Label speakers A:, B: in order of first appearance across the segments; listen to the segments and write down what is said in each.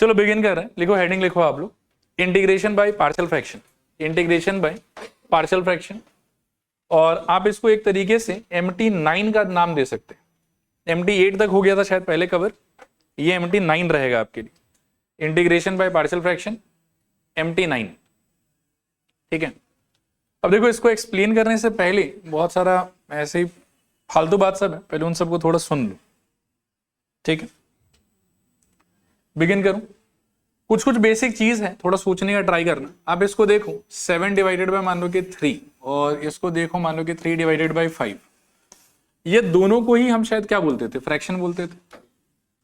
A: चलो बिगिन कर रहे हैं, लिखो हेडिंग लिखो आप लोग, integration by partial fraction, integration by partial fraction. और आप इसको एक तरीके से MT9 का नाम दे सकते हैं। MT8 तक हो गया था शायद पहले कवर, ये MT9 रहेगा आपके लिए, integration by partial fraction MT9। ठीक है, अब देखो इसको एक्सप्लेन करने से पहले बहुत सारा ऐसे ही फालतू बात सब है, पहले उन सबको थोड़ा सुन लो। ठीक है, बिगिन करूं। कुछ कुछ बेसिक चीज है, थोड़ा सोचने का ट्राई करना। आप इसको देखो 7 डिवाइडेड बाय मान लो कि 3, और इसको देखो मान लो कि 3 डिवाइडेड बाय 5। ये दोनों को ही हम शायद क्या बोलते थे, फ्रैक्शन बोलते थे।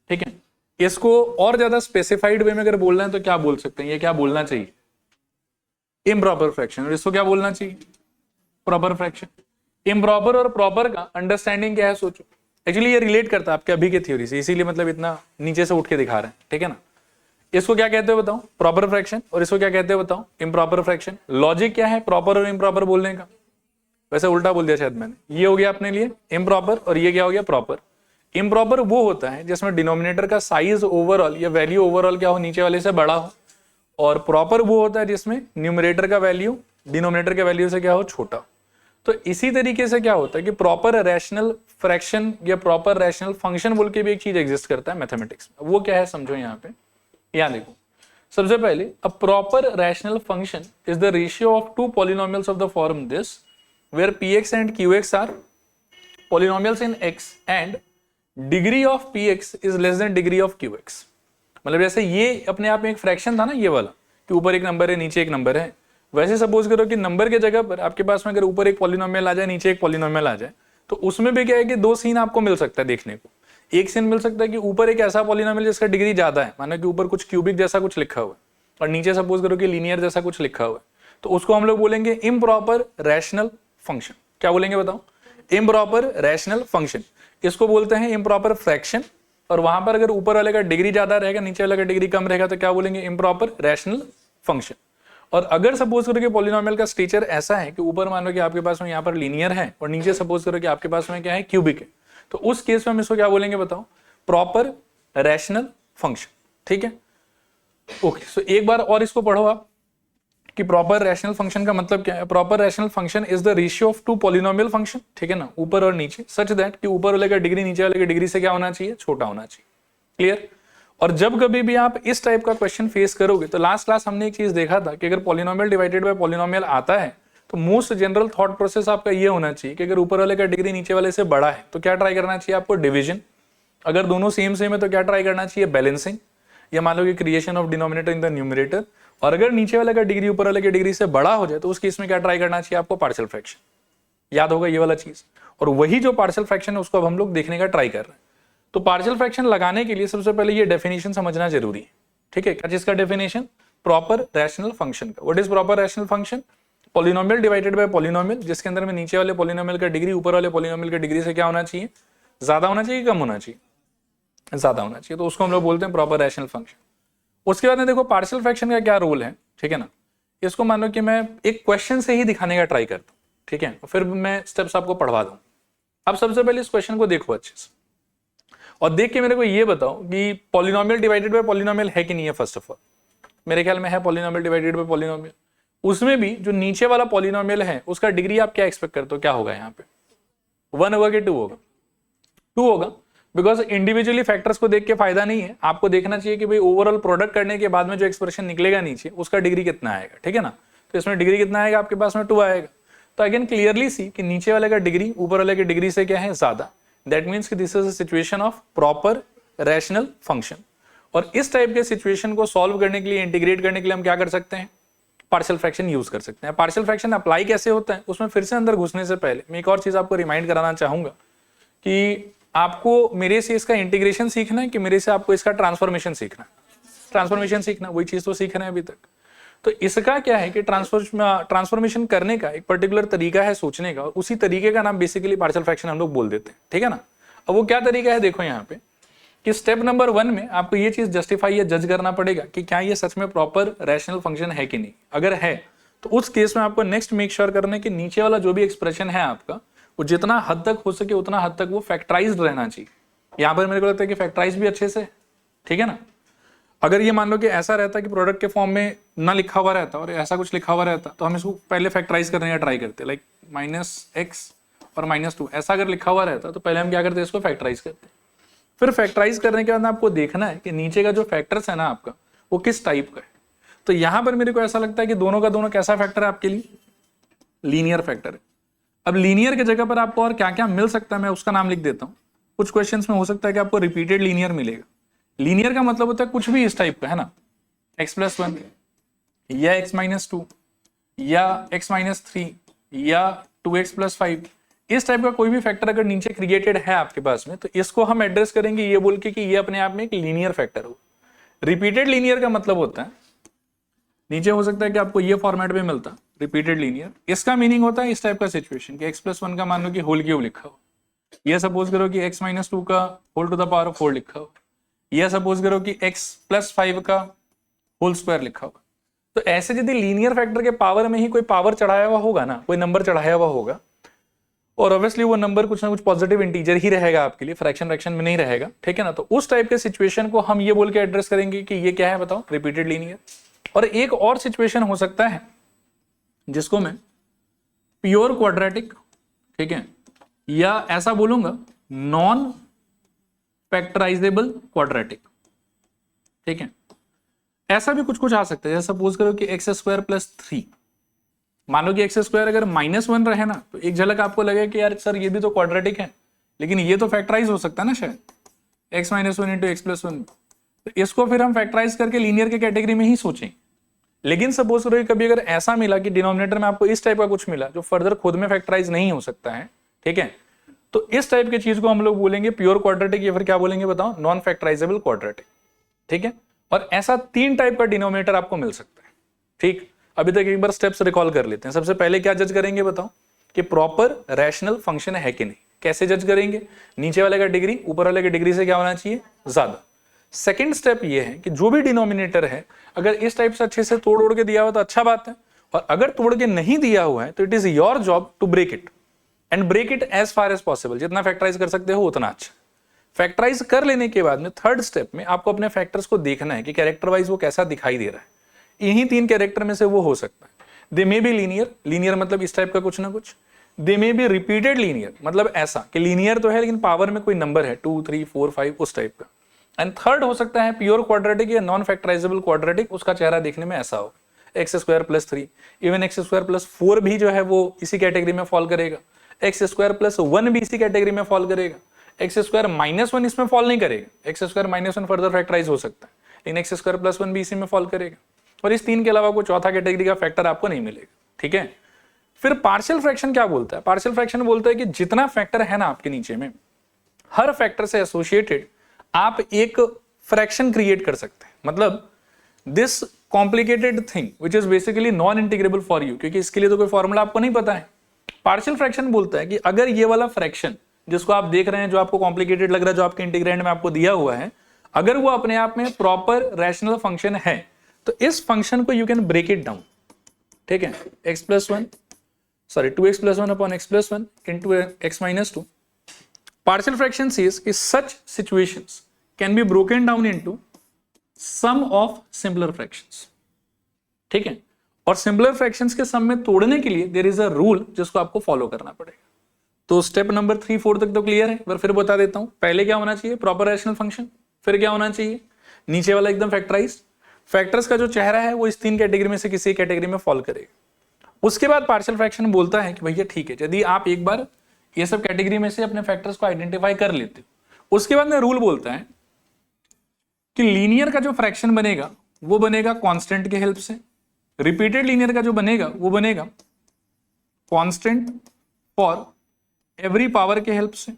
A: ठीक है, इसको और ज्यादा स्पेसिफाइड वे में अगर बोलना है तो क्या बोल सकते हैं, ये क्या बोलना चाहिए, इम्प्रॉपर फ्रैक्शन। और इसको क्या बोलना चाहिए, प्रॉपर फ्रैक्शन। इम्प्रॉपर और प्रॉपर का अंडरस्टैंडिंग क्या है सोचो। एक्चुअली ये रिलेट करता है आपके अभी के थ्योरी से, इसीलिए मतलब इतना नीचे से उठ के दिखा रहे हैं। ठीक है ना, इसको क्या कहते हो बताओ, प्रॉपर फ्रैक्शन, और इसको क्या कहते हो बताओ, इम्प्रॉपर फ्रैक्शन। लॉजिक क्या है प्रॉपर और इम्प्रॉपर बोलने का, वैसे उल्टा बोल दिया शायद मैंने। ये हो गया अपने लिए इम्प्रॉपर, और ये क्या हो गया प्रॉपर। इम्प्रॉपर वो होता है जिसमें डिनोमिनेटर का साइज ओवरऑल या वैल्यू ओवरऑल क्या हो, नीचे वाले से बड़ा हो, और प्रॉपर वो होता है जिसमें न्यूमरेटर का वैल्यू डिनोमिनेटर के वैल्यू से क्या हो, छोटा हो। तो इसी तरीके से क्या होता है कि प्रॉपर रैशनल फ्रैक्शन या प्रॉपर रैशनल फंक्शन बोल के भी एक चीज एग्जिस्ट करता है मैथमेटिक्स में। वो क्या है समझो यहाँ पे, यहाँ देखो। सबसे पहले a proper rational function is the ratio of two polynomials of the form this where px and qx are polynomials in x and degree of px is less than degree of qx। मतलब जैसे ये अपने आप में एक fraction था ना ये वाला, कि ऊपर एक नंबर है नीचे एक नंबर है, वैसे सपोज करो कि नंबर के जगह पर आपके पास में अगर ऊपर एक पॉलिनोमियल आ जाए नीचे एक पॉलिनोमियल आ जाए, तो उसमें भी क्या है कि दो सीन आपको मिल सकता है देखने को। एक सीन मिल सकता है कि ऊपर एक ऐसा पॉलिनोमियल जिसका डिग्री ज्यादा है, मानो कि ऊपर कुछ क्यूबिक जैसा कुछ लिखा हुआ है, और नीचे सपोज करो कि लीनियर जैसा कुछ लिखा हुआ है, तो उसको हम लोग बोलेंगे इम्प्रॉपर रैशनल फंक्शन। क्या बोलेंगे बताओ, इम्प्रॉपर रैशनल फंक्शन। इसको बोलते हैं इम्प्रॉपर फ्रैक्शन। और वहां पर अगर ऊपर वाले का डिग्री ज्यादा रहेगा नीचे वाले का डिग्री कम रहेगा तो क्या बोलेंगे, इम्प्रॉपर रैशनल फंक्शन। और अगर सपोज करो कि पॉलिनोमियल का स्ट्रक्चर ऐसा है कि ऊपर मान लो कि आपके पास में यहाँ पर लीनियर है और नीचे सपोज करो कि आपके पास में क्या है, क्यूबिक है, तो उस केस में हम इसको क्या बोलेंगे बताओ, प्रॉपर रैशनल फंक्शन। ठीक है, ओके। सो एक बार और इसको पढ़ो आप कि प्रॉपर रैशनल फंक्शन का मतलब क्या है। Proper rational function is the ratio of two polynomial function, ठीक है ना, ऊपर और नीचे, सच दैट कि ऊपर वाले का डिग्री नीचे वाले की डिग्री से क्या होना चाहिए, छोटा होना चाहिए। क्लियर। और जब कभी भी आप इस टाइप का क्वेश्चन फेस करोगे, तो लास्ट क्लास हमने एक चीज देखा था कि अगर पॉलिनोमियल डिवाइडेड बाय पॉलिनोमियल आता है तो मोस्ट जनरल थॉट प्रोसेस आपका ये होना चाहिए कि अगर ऊपर वाले का डिग्री नीचे वाले से बड़ा है तो क्या ट्राई करना चाहिए आपको, डिवीजन। अगर दोनों सेम सेम है तो क्या ट्राई करना चाहिए, बैलेंसिंग, या मान लो कि creation of denominator in the numerator. और अगर नीचे वाले का डिग्री ऊपर वाले की डिग्री से बड़ा हो जाए तो उस केस में क्या ट्राई करना चाहिए आपको, पार्शियल फ्रैक्शन। याद होगा ये वाला चीज। और वही जो पार्शियल फ्रैक्शन है उसको अब हम लोग देखने का ट्राई कर रहे हैं। तो पार्शियल फ्रैक्शन लगाने के लिए सबसे पहले ये डेफिनेशन समझना जरूरी है। ठीक है, क्या चीज का डेफिनेशन, प्रॉपर रैशनल फंक्शन का। What is proper rational function, polynomial divided by polynomial जिसके अंदर में नीचे वाले पॉलिनोमियल का डिग्री ऊपर वाले पॉलिनोमियल का डिग्री से क्या होना चाहिए, ज्यादा होना चाहिए, कम होना चाहिए, ज्यादा होना चाहिए। तो उसको हम लोग बोलते हैं प्रॉपर रैशनल फंक्शन। उसके बाद में देखो पार्शियल फ्रैक्शन का क्या रोल है। ठीक है ना, इसको मान लो कि मैं एक क्वेश्चन से ही दिखाने का ट्राई करता हूं, ठीक है, फिर मैं स्टेप्स आपको पढ़वा दूं। अब सबसे पहले इस क्वेश्चन को देखो अच्छे से और देख के मेरे को ये बताओ कि पॉलिनोमियल डिवाइडेड बाय पॉलिनोमियल है कि नहीं है। फर्स्ट ऑफ ऑल मेरे ख्याल में है पॉलिनोमियल डिवाइडेड बाय पॉलिनोमियल। उसमें भी जो नीचे वाला पॉलिनोमियल है उसका डिग्री आप क्या एक्सपेक्ट करते हो, क्या होगा यहाँ पे, 1 होगा कि 2 होगा, 2 होगा। बिकॉज इंडिविजुअली फैक्टर्स को देख के फायदा नहीं है, आपको देखना चाहिए कि भाई ओवरऑल प्रोडक्ट करने के बाद में जो एक्सप्रेशन निकलेगा नीचे उसका डिग्री कितना आएगा। ठीक है ना, तो इसमें डिग्री कितना आएगा आपके पास में, 2 आएगा। तो अगेन क्लियरली सी कि नीचे वाले का डिग्री ऊपर वाले की डिग्री से क्या है, ज्यादा। दैट मीन्स कि this is a situation of proper rational function. और इस टाइप के सिचुएशन को सॉल्व करने के लिए, इंटीग्रेट करने के लिए हम क्या कर सकते हैं, पार्शियल फ्रैक्शन यूज कर सकते हैं। पार्शियल फ्रैक्शन अप्लाई कैसे होता है, उसमें फिर से अंदर घुसने से पहले मैं एक और चीज आपको रिमाइंड कराना चाहूंगा कि आपको मेरे से इसका इंटीग्रेशन सीखना है कि मेरे से आपको इसका ट्रांसफॉर्मेशन सीखना है। ट्रांसफॉर्मेशन सीखना, वही चीज तो सीख रहे हैं अभी तक। तो इसका क्या है कि ट्रांसफॉर्मेशन करने का एक पर्टिकुलर तरीका है सोचने का, और उसी तरीके का नाम बेसिकली पार्शियल फ्रैक्शन हम लोग बोल देते हैं। ठीक है ना, अब वो क्या तरीका है देखो यहाँ पे कि स्टेप नंबर 1 में आपको ये चीज जस्टिफाई या जज करना पड़ेगा कि क्या ये सच में प्रॉपर रैशनल फंक्शन है कि नहीं। अगर है तो उस केस में आपको नेक्स्ट मेक श्योर करना है कि नीचे वाला जो भी एक्सप्रेशन है आपका वो जितना हद तक हो सके उतना हद तक वो फैक्टराइज्ड रहना चाहिए। यहां पर मेरे को लगता है कि फैक्टराइज भी अच्छे से, ठीक है ना। अगर ये मान लो कि ऐसा रहता कि प्रोडक्ट के फॉर्म में ना लिखा हुआ रहता और ऐसा कुछ लिखा हुआ रहता, तो हम इसको पहले फैक्टराइज करने का ट्राई करते, लाइक -x और -2 ऐसा अगर लिखा हुआ रहता तो पहले हम क्या करते, इसको फैक्टराइज करते। फिर फैक्टराइज करने के बाद आपको देखना है कि नीचे का जो फैक्टर्स है ना आपका, वो किस टाइप का है। तो यहां पर मेरे को ऐसा लगता है कि दोनों का दोनों कैसा फैक्टर है आपके लिए, लीनियर फैक्टर है। अब लीनियर की जगह पर आपको और क्या क्या मिल सकता है, मैं उसका नाम लिख देता हूं। कुछ क्वेश्चंस में हो सकता है कि आपको रिपीटेड लीनियर मिलेगा। लीनियर का मतलब होता है कुछ भी इस टाइप का, है ना, x+1 या x-2 या x-3 या 2x+5, इस टाइप का कोई भी फैक्टर अगर नीचे क्रिएटेड है आपके पास में, तो इसको हम एड्रेस करेंगे ये बोल के कि ये अपने आप में एक लीनियर फैक्टर हो। रिपीटेड लीनियर का मतलब होता है, नीचे हो सकता है कि आपको ये फॉर्मेट में मिलता रिपीटेड लीनियर, इसका मीनिंग होता है इस टाइप का सिचुएशन कि x+1 का मान लो कि होल क्यूब लिखा हो, ये सपोज करो कि x-2 का whole to the power of 4 लिखा हो, या सपोज करो कि x+5 का होल स्क्वायर लिखा होगा। तो ऐसे यदि लीनियर फैक्टर के पावर में ही कोई पावर चढ़ाया हुआ होगा ना, कोई नंबर चढ़ाया हुआ होगा, और ऑब्वियसली वो नंबर कुछ ना कुछ पॉजिटिव इंटीजर ही रहेगा आपके लिए, फ्रैक्शन में नहीं रहेगा, ठीक है ना। तो उस टाइप के सिचुएशन को हम ये बोल के एड्रेस करेंगे कि ये क्या है बताओ, रिपीटेड लीनियर। और एक और सिचुएशन हो सकता है जिसको मैं प्योर क्वाड्रेटिक, ठीक है, या ऐसा बोलूंगा नॉन फैक्टराइजेबल क्वाड्रेटिक, ठीक है। ऐसा भी कुछ आ सकता है, जैसे सपोज करो कि x² + 3, मान लो कि x² अगर -1 रहे ना, तो एक झलक आपको लगे कि यार सर ये भी तो क्वाड्रेटिक है, लेकिन ये तो फैक्टराइज हो सकता है ना शायद, x-1 × x+1। तो इसको फिर हम फैक्टराइज करके लीनियर के कैटेगरी में ही सोचें। लेकिन सपोज करो कभी अगर ऐसा मिला कि डिनोमिनेटर में आपको इस टाइप का कुछ मिला जो फर्दर खुद में फैक्टराइज नहीं हो सकता है, ठीक है, तो इस टाइप की चीज को हम लोग बोलेंगे प्योर क्वाड्रेटिक, या फिर क्या बोलेंगे बताओ, नॉन फैक्टराइजेबल क्वाड्रेटिक, ठीक है। और ऐसा 3 टाइप का डिनोमिनेटर आपको मिल सकता है, ठीक। अभी तक एक बार स्टेप्स रिकॉल कर लेते हैं। सबसे पहले क्या जज करेंगे बताओ, कि प्रॉपर रैशनल फंक्शन है कि नहीं। कैसे जज करेंगे, नीचे वाले का डिग्री ऊपर वाले की डिग्री से क्या होना चाहिए, ज्यादा। सेकेंड स्टेप ये है कि जो भी डिनोमिनेटर है अगर इस टाइप से अच्छे से तोड़ ओड़ के दिया हुआ तो अच्छा बात है, और अगर तोड़ के नहीं दिया हुआ है तो it is your job to break it, and break it as far as possible. जितना फैक्टराइज कर सकते हो उतना अच्छा। फैक्टराइज कर लेने के बाद में थर्ड स्टेप में आपको अपने फैक्टर्स को देखना है कि कैरेक्टर वाइज वो कैसा दिखाई दे रहा है। यही 3 कैरेक्टर में से वो हो सकता है। दे मे बी लीनियर, लीनियर मतलब इस टाइप का कुछ ना कुछ। दे मे बी रिपीटेड लीनियर, मतलब ऐसा कि लीनियर तो है लेकिन पावर में कोई नंबर है 2, 3, 4, 5 उस टाइप का। एंड थर्ड हो सकता है प्योर क्वाड्रेटिक या नॉन फैक्टराइजेबल क्वाड्रेटिक, उसका चेहरा देखने में ऐसा हो, x² + 3, इवन x² + 4 भी जो है वो इसी कैटेगरी में फॉल करेगा, x² + 1 भी इसी कैटेगरी में फॉल करेगा, x² - 1 इसमें फॉल नहीं करेगा, x² - 1 फर्दर फैक्टराइज हो सकता है, लेकिन x² + 1 भी इसी में फॉल करेगा। और इस 3 के अलावा कोई चौथा कैटेगरी का फैक्टर आपको नहीं मिलेगा, ठीक है। फिर पार्शियल फ्रैक्शन क्या बोलता है, पार्शियल फ्रैक्शन बोलता है कि जितना फैक्टर है ना आपके नीचे में, हर फैक्टर से एसोसिएटेड आप एक फ्रैक्शन क्रिएट कर सकते हैं। मतलब this complicated thing which is basically non integrable for you, क्योंकि इसके लिए तो कोई फॉर्मूला आपको नहीं पता है। पार्शियल फ्रैक्शन बोलता है कि अगर ये वाला फ्रैक्शन जिसको आप देख रहे हैं, जो आपको कॉम्प्लिकेटेड लग रहा है, जो आपके इंटीग्रेंड में आपको दिया हुआ है, अगर वो अपने आप में प्रॉपर रैशनल फंक्शन है, तो इस फंक्शन को you can break it down, ठीक है। 2x+1 upon x+1 into x-2. Partial fraction says कि such situations can be broken down into sum of simpler fractions, ठीक है। और सिंपलर फ्रैक्शंस के सम में तोड़ने के लिए देयर इज अ रूल जिसको आपको फॉलो करना पड़ेगा। तो स्टेप नंबर 3, 4 तक तो क्लियर है, पर फिर बता देता हूं। पहले क्या होना चाहिए, प्रॉपर रैशनल फंक्शन। फिर क्या होना चाहिए, नीचे वाला एकदम फैक्टराइज्ड। फैक्टर्स का जो चेहरा है वो इस 3 कैटेगरी में से किसी कैटेगरी में फॉल करेगा। उसके बाद पार्शियल फ्रैक्शन बोलता है कि भैया ठीक है, यदि आप एक बार ये सब कैटेगरी में से अपने फैक्टर्स को आइडेंटिफाई कर लेते हो, उसके बाद में रूल बोलता है कि लीनियर का जो फ्रैक्शन बनेगा वो बनेगा कांस्टेंट के हेल्प से, रिपीटेड लीनियर का जो बनेगा वो बनेगा कांस्टेंट फॉर एवरी पावर के हेल्प से,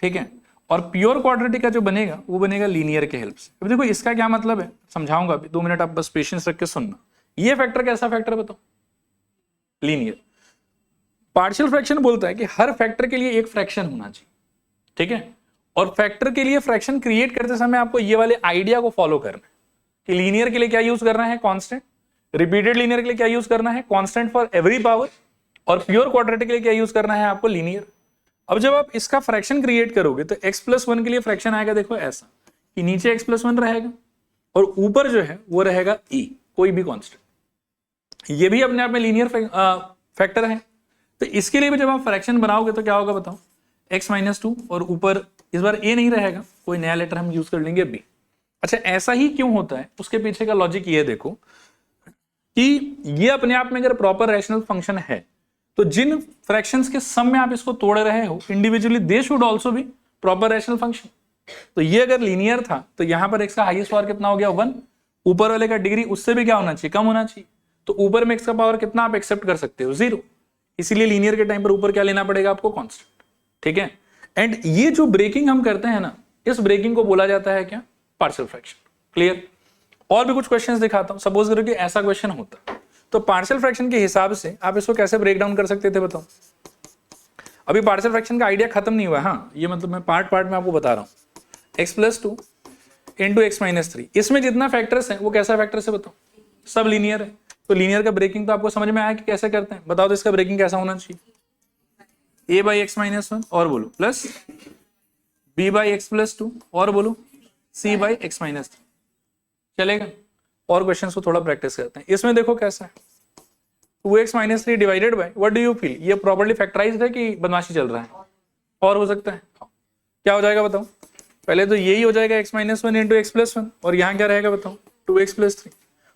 A: ठीक है। और प्योर क्वाड्रेटिक का जो बनेगा वो बनेगा लीनियर के हेल्प से। अब देखो इसका क्या मतलब है, समझाऊंगा अभी, 2 मिनट आप बस पेशेंस रख के सुनना। ये फैक्टर कैसा फैक्टर बताओ, लीनियर। पार्शियल फ्रैक्शन बोलता है कि हर फैक्टर के लिए एक फ्रैक्शन होना चाहिए, ठीक है। और फैक्टर के लिए फ्रैक्शन क्रिएट करते समय आपको ये वाले आइडिया को फॉलो करना है कि लीनियर के लिए क्या यूज करना है, कांस्टेंट। रिपीटेड लीनियर के लिए क्या यूज करना है, कांस्टेंट फॉर एवरी पावर। और प्योर क्वाड्रेटिक के लिए क्या यूज करना है आपको, लीनियर। अब जब आप इसका फ्रैक्शन क्रिएट करोगे तो x+1 के लिए फ्रैक्शन आएगा, देखो ऐसा, कि नीचे x प्लस 1 रहेगा और ऊपर जो है वो रहेगा e, कोई भी कांस्टेंट। ये भी अपने आप में लीनियर फैक्टर है। तो इसके लिए भी जब आप फ्रैक्शन बनाओगे तो क्या होगा बताओ, x माइनस 2 और ऊपर इस बार a नहीं रहेगा, कोई नया लेटर हम यूज कर लेंगे b। अच्छा, ऐसा ही क्यों होता है, उसके पीछे का लॉजिक ये देखो कि ये अपने आप में अगर प्रॉपर रैशनल फंक्शन है तो जिन फ्रैक्शंस के सम में आप इसको तोड़ रहे हो individually they should also be proper rational function. तो ये अगर लीनियर था तो यहां पर x का हाईएस्ट पावर कितना हो गया 1, ऊपर वाले का डिग्री उससे भी क्या होना चाहिए, कम होना चाहिए। तो ऊपर में x का पावर कितना आप एक्सेप्ट कर सकते हो, 0। इसीलिए लीनियर के टाइम पर ऊपर क्या लेना पड़ेगा आपको, कांस्टेंट। ठीक है, एंड ये जो ब्रेकिंग हम करते हैं ना, इस ब्रेकिंग को बोला जाता है क्या, पार्शियल फ्रैक्शन। क्लियर। और भी कुछ क्वेश्चंस दिखाता हूं। सपोज करो कि ऐसा क्वेश्चन होता तो पार्शियल फ्रैक्शन के हिसाब से आप इसको कैसे ब्रेक डाउन कर सकते थे बताओ। अभी पार्शियल फ्रैक्शन का आइडिया खत्म नहीं हुआ, हाँ, ये मतलब मैं पार्ट पार्ट में आपको बता रहा हूं। x plus 2 into x minus 3, इसमें जितना फैक्टर्स है वो कैसा फैक्टर्स है बताओ, सब लीनियर है। तो लीनियर का ब्रेकिंग तो आपको समझ में आया कि कैसे करते हैं, बताओ तो इसका ब्रेकिंग कैसा होना चाहिए, a बाई एक्स माइनस 1 और बोलो plus b by x plus 2 और बोलो c बाई एक्स माइनस 3। चलेगा। और क्वेश्चंस को थोड़ा प्रैक्टिस करते हैं। इसमें देखो कैसा है, 2x minus 3 divided by, what do you feel, ये प्रॉपर्ली फैक्टराइज्ड है कि बदमाशी चल रहा है, और हो सकता है क्या हो जाएगा बताओ। पहले तो यही हो जाएगा x minus 1 into x plus 1 और यहाँ क्या रहेगा बताओ 2x प्लस 3।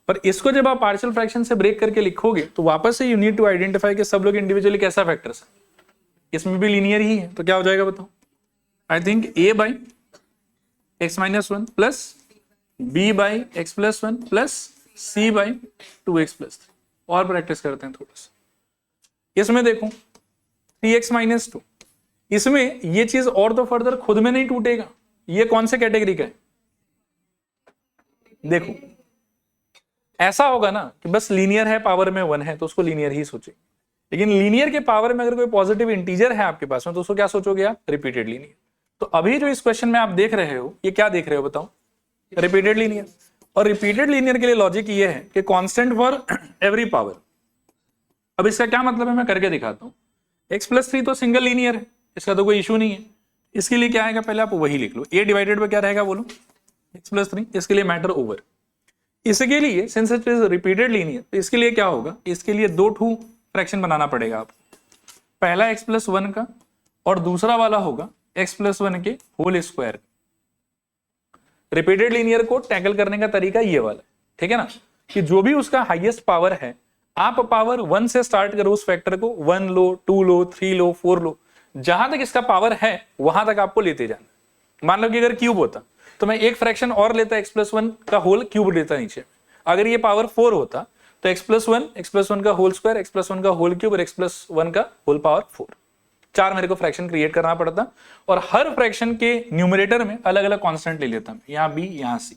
A: और इसको जब आप पार्शियल फ्रैक्शन से ब्रेक करके लिखोगे तो वापस से यू नीड टू आइडेंटिफाई कि सब लोग इंडिविजुअली कैसा फैक्टर्स है, इसमें भी लीनियर ही है। तो क्या हो जाएगा बताओ, आई think a by x minus 1 plus b by x plus 1 plus c by 2x plus 3। और प्रैक्टिस करते हैं थोड़ा सा। इसमें देखो 3x माइनस 2, इसमें ये चीज और तो फर्दर खुद में नहीं टूटेगा। ये कौन से कैटेगरी का है, देखो ऐसा होगा ना कि बस लीनियर है, पावर में 1 है तो उसको लीनियर ही सोचे। लेकिन लीनियर के पावर में अगर कोई पॉजिटिव इंटीजर है आपके पास में तो उसको क्या सोचोगे आप, रिपीटेड लीनियर। तो अभी जो इस क्वेश्चन में आप देख रहे हो ये क्या देख रहे हो बताओ, रिपीटेड लीनियर। और रिपीटेड लीनियर के लिए लॉजिक ये है कि कांस्टेंट फॉर एवरी पावर। अब इसका क्या मतलब है मैं करके दिखाता हूं। x प्लस 3 तो सिंगल लीनियर है, इसका तो कोई इशू नहीं है। इसके लिए क्या आएगा पहले आप वही लिख लो, a डिवाइडेड बाय क्या रहेगा बोलो, x प्लस 3। इसके लिए मैटर ओवर। इसके लिए since it is repeated linear तो इसके लिए क्या होगा, इसके लिए 2 फ्रैक्शन बनाना पड़ेगा आपको। पहला x प्लस 1 का और दूसरा वाला होगा x प्लस 1 के होल स्क्वायर। रिपीटेड लीनियर को टैकल करने का तरीका ये वाला, ठीक है ना, कि जो भी उसका हाईएस्ट पावर है आप पावर 1 से स्टार्ट करो उस फैक्टर को, 1 लो, 2 लो, 3 लो, 4 लो, जहां तक इसका पावर है वहां तक आपको लेते जाना। मान लो कि अगर क्यूब होता तो मैं एक फ्रैक्शन और लेता x प्लस 1 का होल क्यूब लेता नीचे। अगर ये पावर 4 होता तो x प्लस 1 का होल स्क्वायर, x प्लस 1 का होल क्यूब और x प्लस 1 का होल पावर 4। 4 मेरे को फ्रैक्शन क्रिएट करना पड़ता और हर फ्रैक्शन के न्यूमरेटर में अलग अलग कांस्टेंट ले लेता, यहाँ b यहाँ c,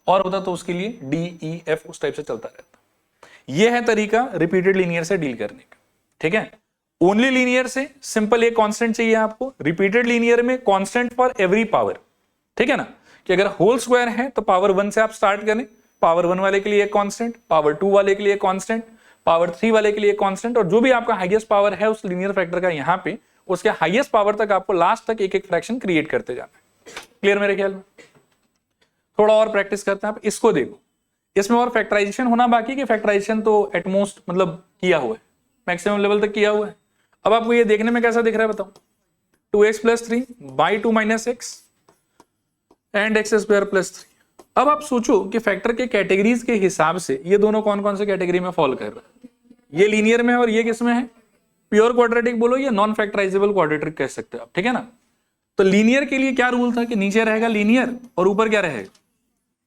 A: और होता तो उसके लिए d e f उस टाइप से चलता रहता। यह है तरीका रिपीटेड लीनियर से डील करने का। ठीक है, ओनली लीनियर से सिंपल एक कांस्टेंट चाहिए आपको, रिपीटेड लीनियर में कांस्टेंट फॉर एवरी पावर। ठीक है ना, कि अगर होल स्क्वायर है तो पावर 1 से आप स्टार्ट करें, पावर 1 वाले के लिए एक कांस्टेंट, पावर 2 वाले के लिए कांस्टेंट, पावर 3 वाले के लिए कांस्टेंट, और जो भी आपका हाईएस्ट पावर है उस लीनियर फैक्टर का यहाँ पे उसके हाईएस्ट पावर तक आपको लास्ट तक एक एक फ्रैक्शन क्रिएट करते जाना है। क्लियर मेरे ख्याल में। थोड़ा और प्रैक्टिस करते हैं। आप इसको देखो, इसमें और फैक्टराइजेशन होना बाकी कि फैक्टराइजेशन तो एटमोस्ट मतलब किया हुआ है, मैक्सिमम लेवल तक किया हुआ है। अब आपको ये देखने में कैसा दिख रहा है बताओ, 2x plus 3 by 2 minus x and x square plus 3। अब आप सोचो कि फैक्टर के कैटेगरीज के हिसाब से ये दोनों कौन कौन से कैटेगरी में फॉल कर रहा है। ये लीनियर में है और ये किस में है, प्योर क्वाड्रेटिक बोलो या नॉन फैक्टराइजेबल क्वाड्रेटिक कह सकते हो आप। ठीक है ना, तो लीनियर के लिए क्या रूल था कि नीचे रहेगा लीनियर और ऊपर क्या रहेगा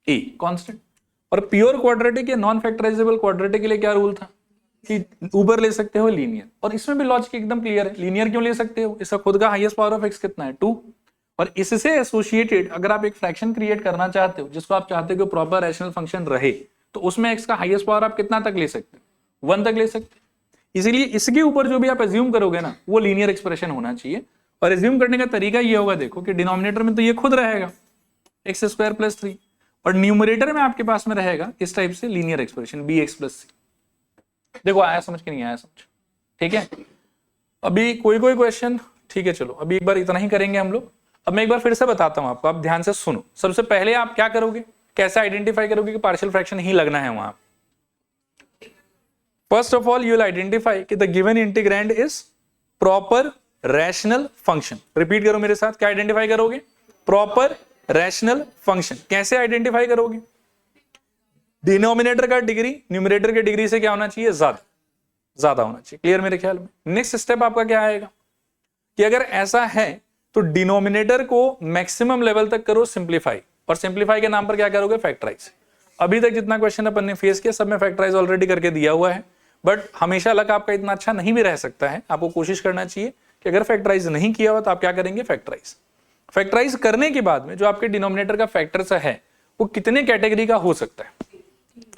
A: ए कांस्टेंट, और प्योर क्वाड्रेटिक या नॉन फैक्टराइजेबल क्वाड्रेटिक के लिए क्या रूल था कि ऊपर ले सकते हो लीनियर। और इसमें भी लॉजिक एकदम क्लियर है, लीनियर क्यों ले सकते हो, इसका खुद का हाईएस्ट पावर ऑफ एक्स कितना है 2, और इससे एसोसिएटेड अगर आप एक फ्रैक्शन क्रिएट करना चाहते हो जिसको आप चाहते हो कि प्रॉपर रैशनल फंक्शन रहे तो उसमें एक्स का हाईएस्ट पावर आप कितना तक ले सकते हो, 1 तक ले सकते हो। इसीलिए इसके ऊपर जो भी आप एज्यूम करोगे ना वो लीनियर एक्सप्रेशन होना चाहिए। और एज्यूम करने का तरीका ये होगा, देखो कि डिनोमिनेटर में तो ये खुद रहेगा एक्स स्क्वायर प्लस 3 और न्यूमरेटर में आपके पास में रहेगा इस टाइप से linear expression b x plus c. देखो आया समझ के नहीं आया समझ, ठीक है। अभी कोई क्वेश्चन, ठीक है चलो अभी एक बार इतना ही करेंगे हम लोग, अब मैं एक बार फिर से बताता हूं आपको, आप ध्यान से सुनो। सबसे पहले आप क्या करोगे, कैसे आइडेंटिफाई करोगे कि पार्शियल फ्रैक्शन ही लगना है वहां। First of all you will identify कि the given integrand is proper rational function. Repeat करो मेरे साथ, क्या आइडेंटिफाई करोगे, प्रॉपर रैशनल फंक्शन। कैसे आइडेंटिफाई करोगे, डिनोमिनेटर का डिग्री न्यूमरेटर के डिग्री से क्या होना चाहिए, ज्यादा होना चाहिए। क्लियर मेरे ख्याल में। नेक्स्ट स्टेप आपका क्या आएगा कि अगर ऐसा है तो डिनोमिनेटर को मैक्सिमम लेवल तक करो सिंप्लीफाई, और सिंप्लीफाई के नाम पर क्या करोगे, फैक्टराइज। अभी तक जितना क्वेश्चन अपन ने फेस किया सब में फैक्टराइज ऑलरेडी करके दिया हुआ है, बट हमेशा लक आपका इतना अच्छा नहीं भी रह सकता है। आपको कोशिश करना चाहिए कि अगर फैक्टराइज नहीं किया हुआ तो आप क्या करेंगे, फैक्टराइज। फैक्टराइज करने के बाद में जो आपके डिनोमिनेटर का फैक्टर है वो कितने कैटेगरी का हो सकता है,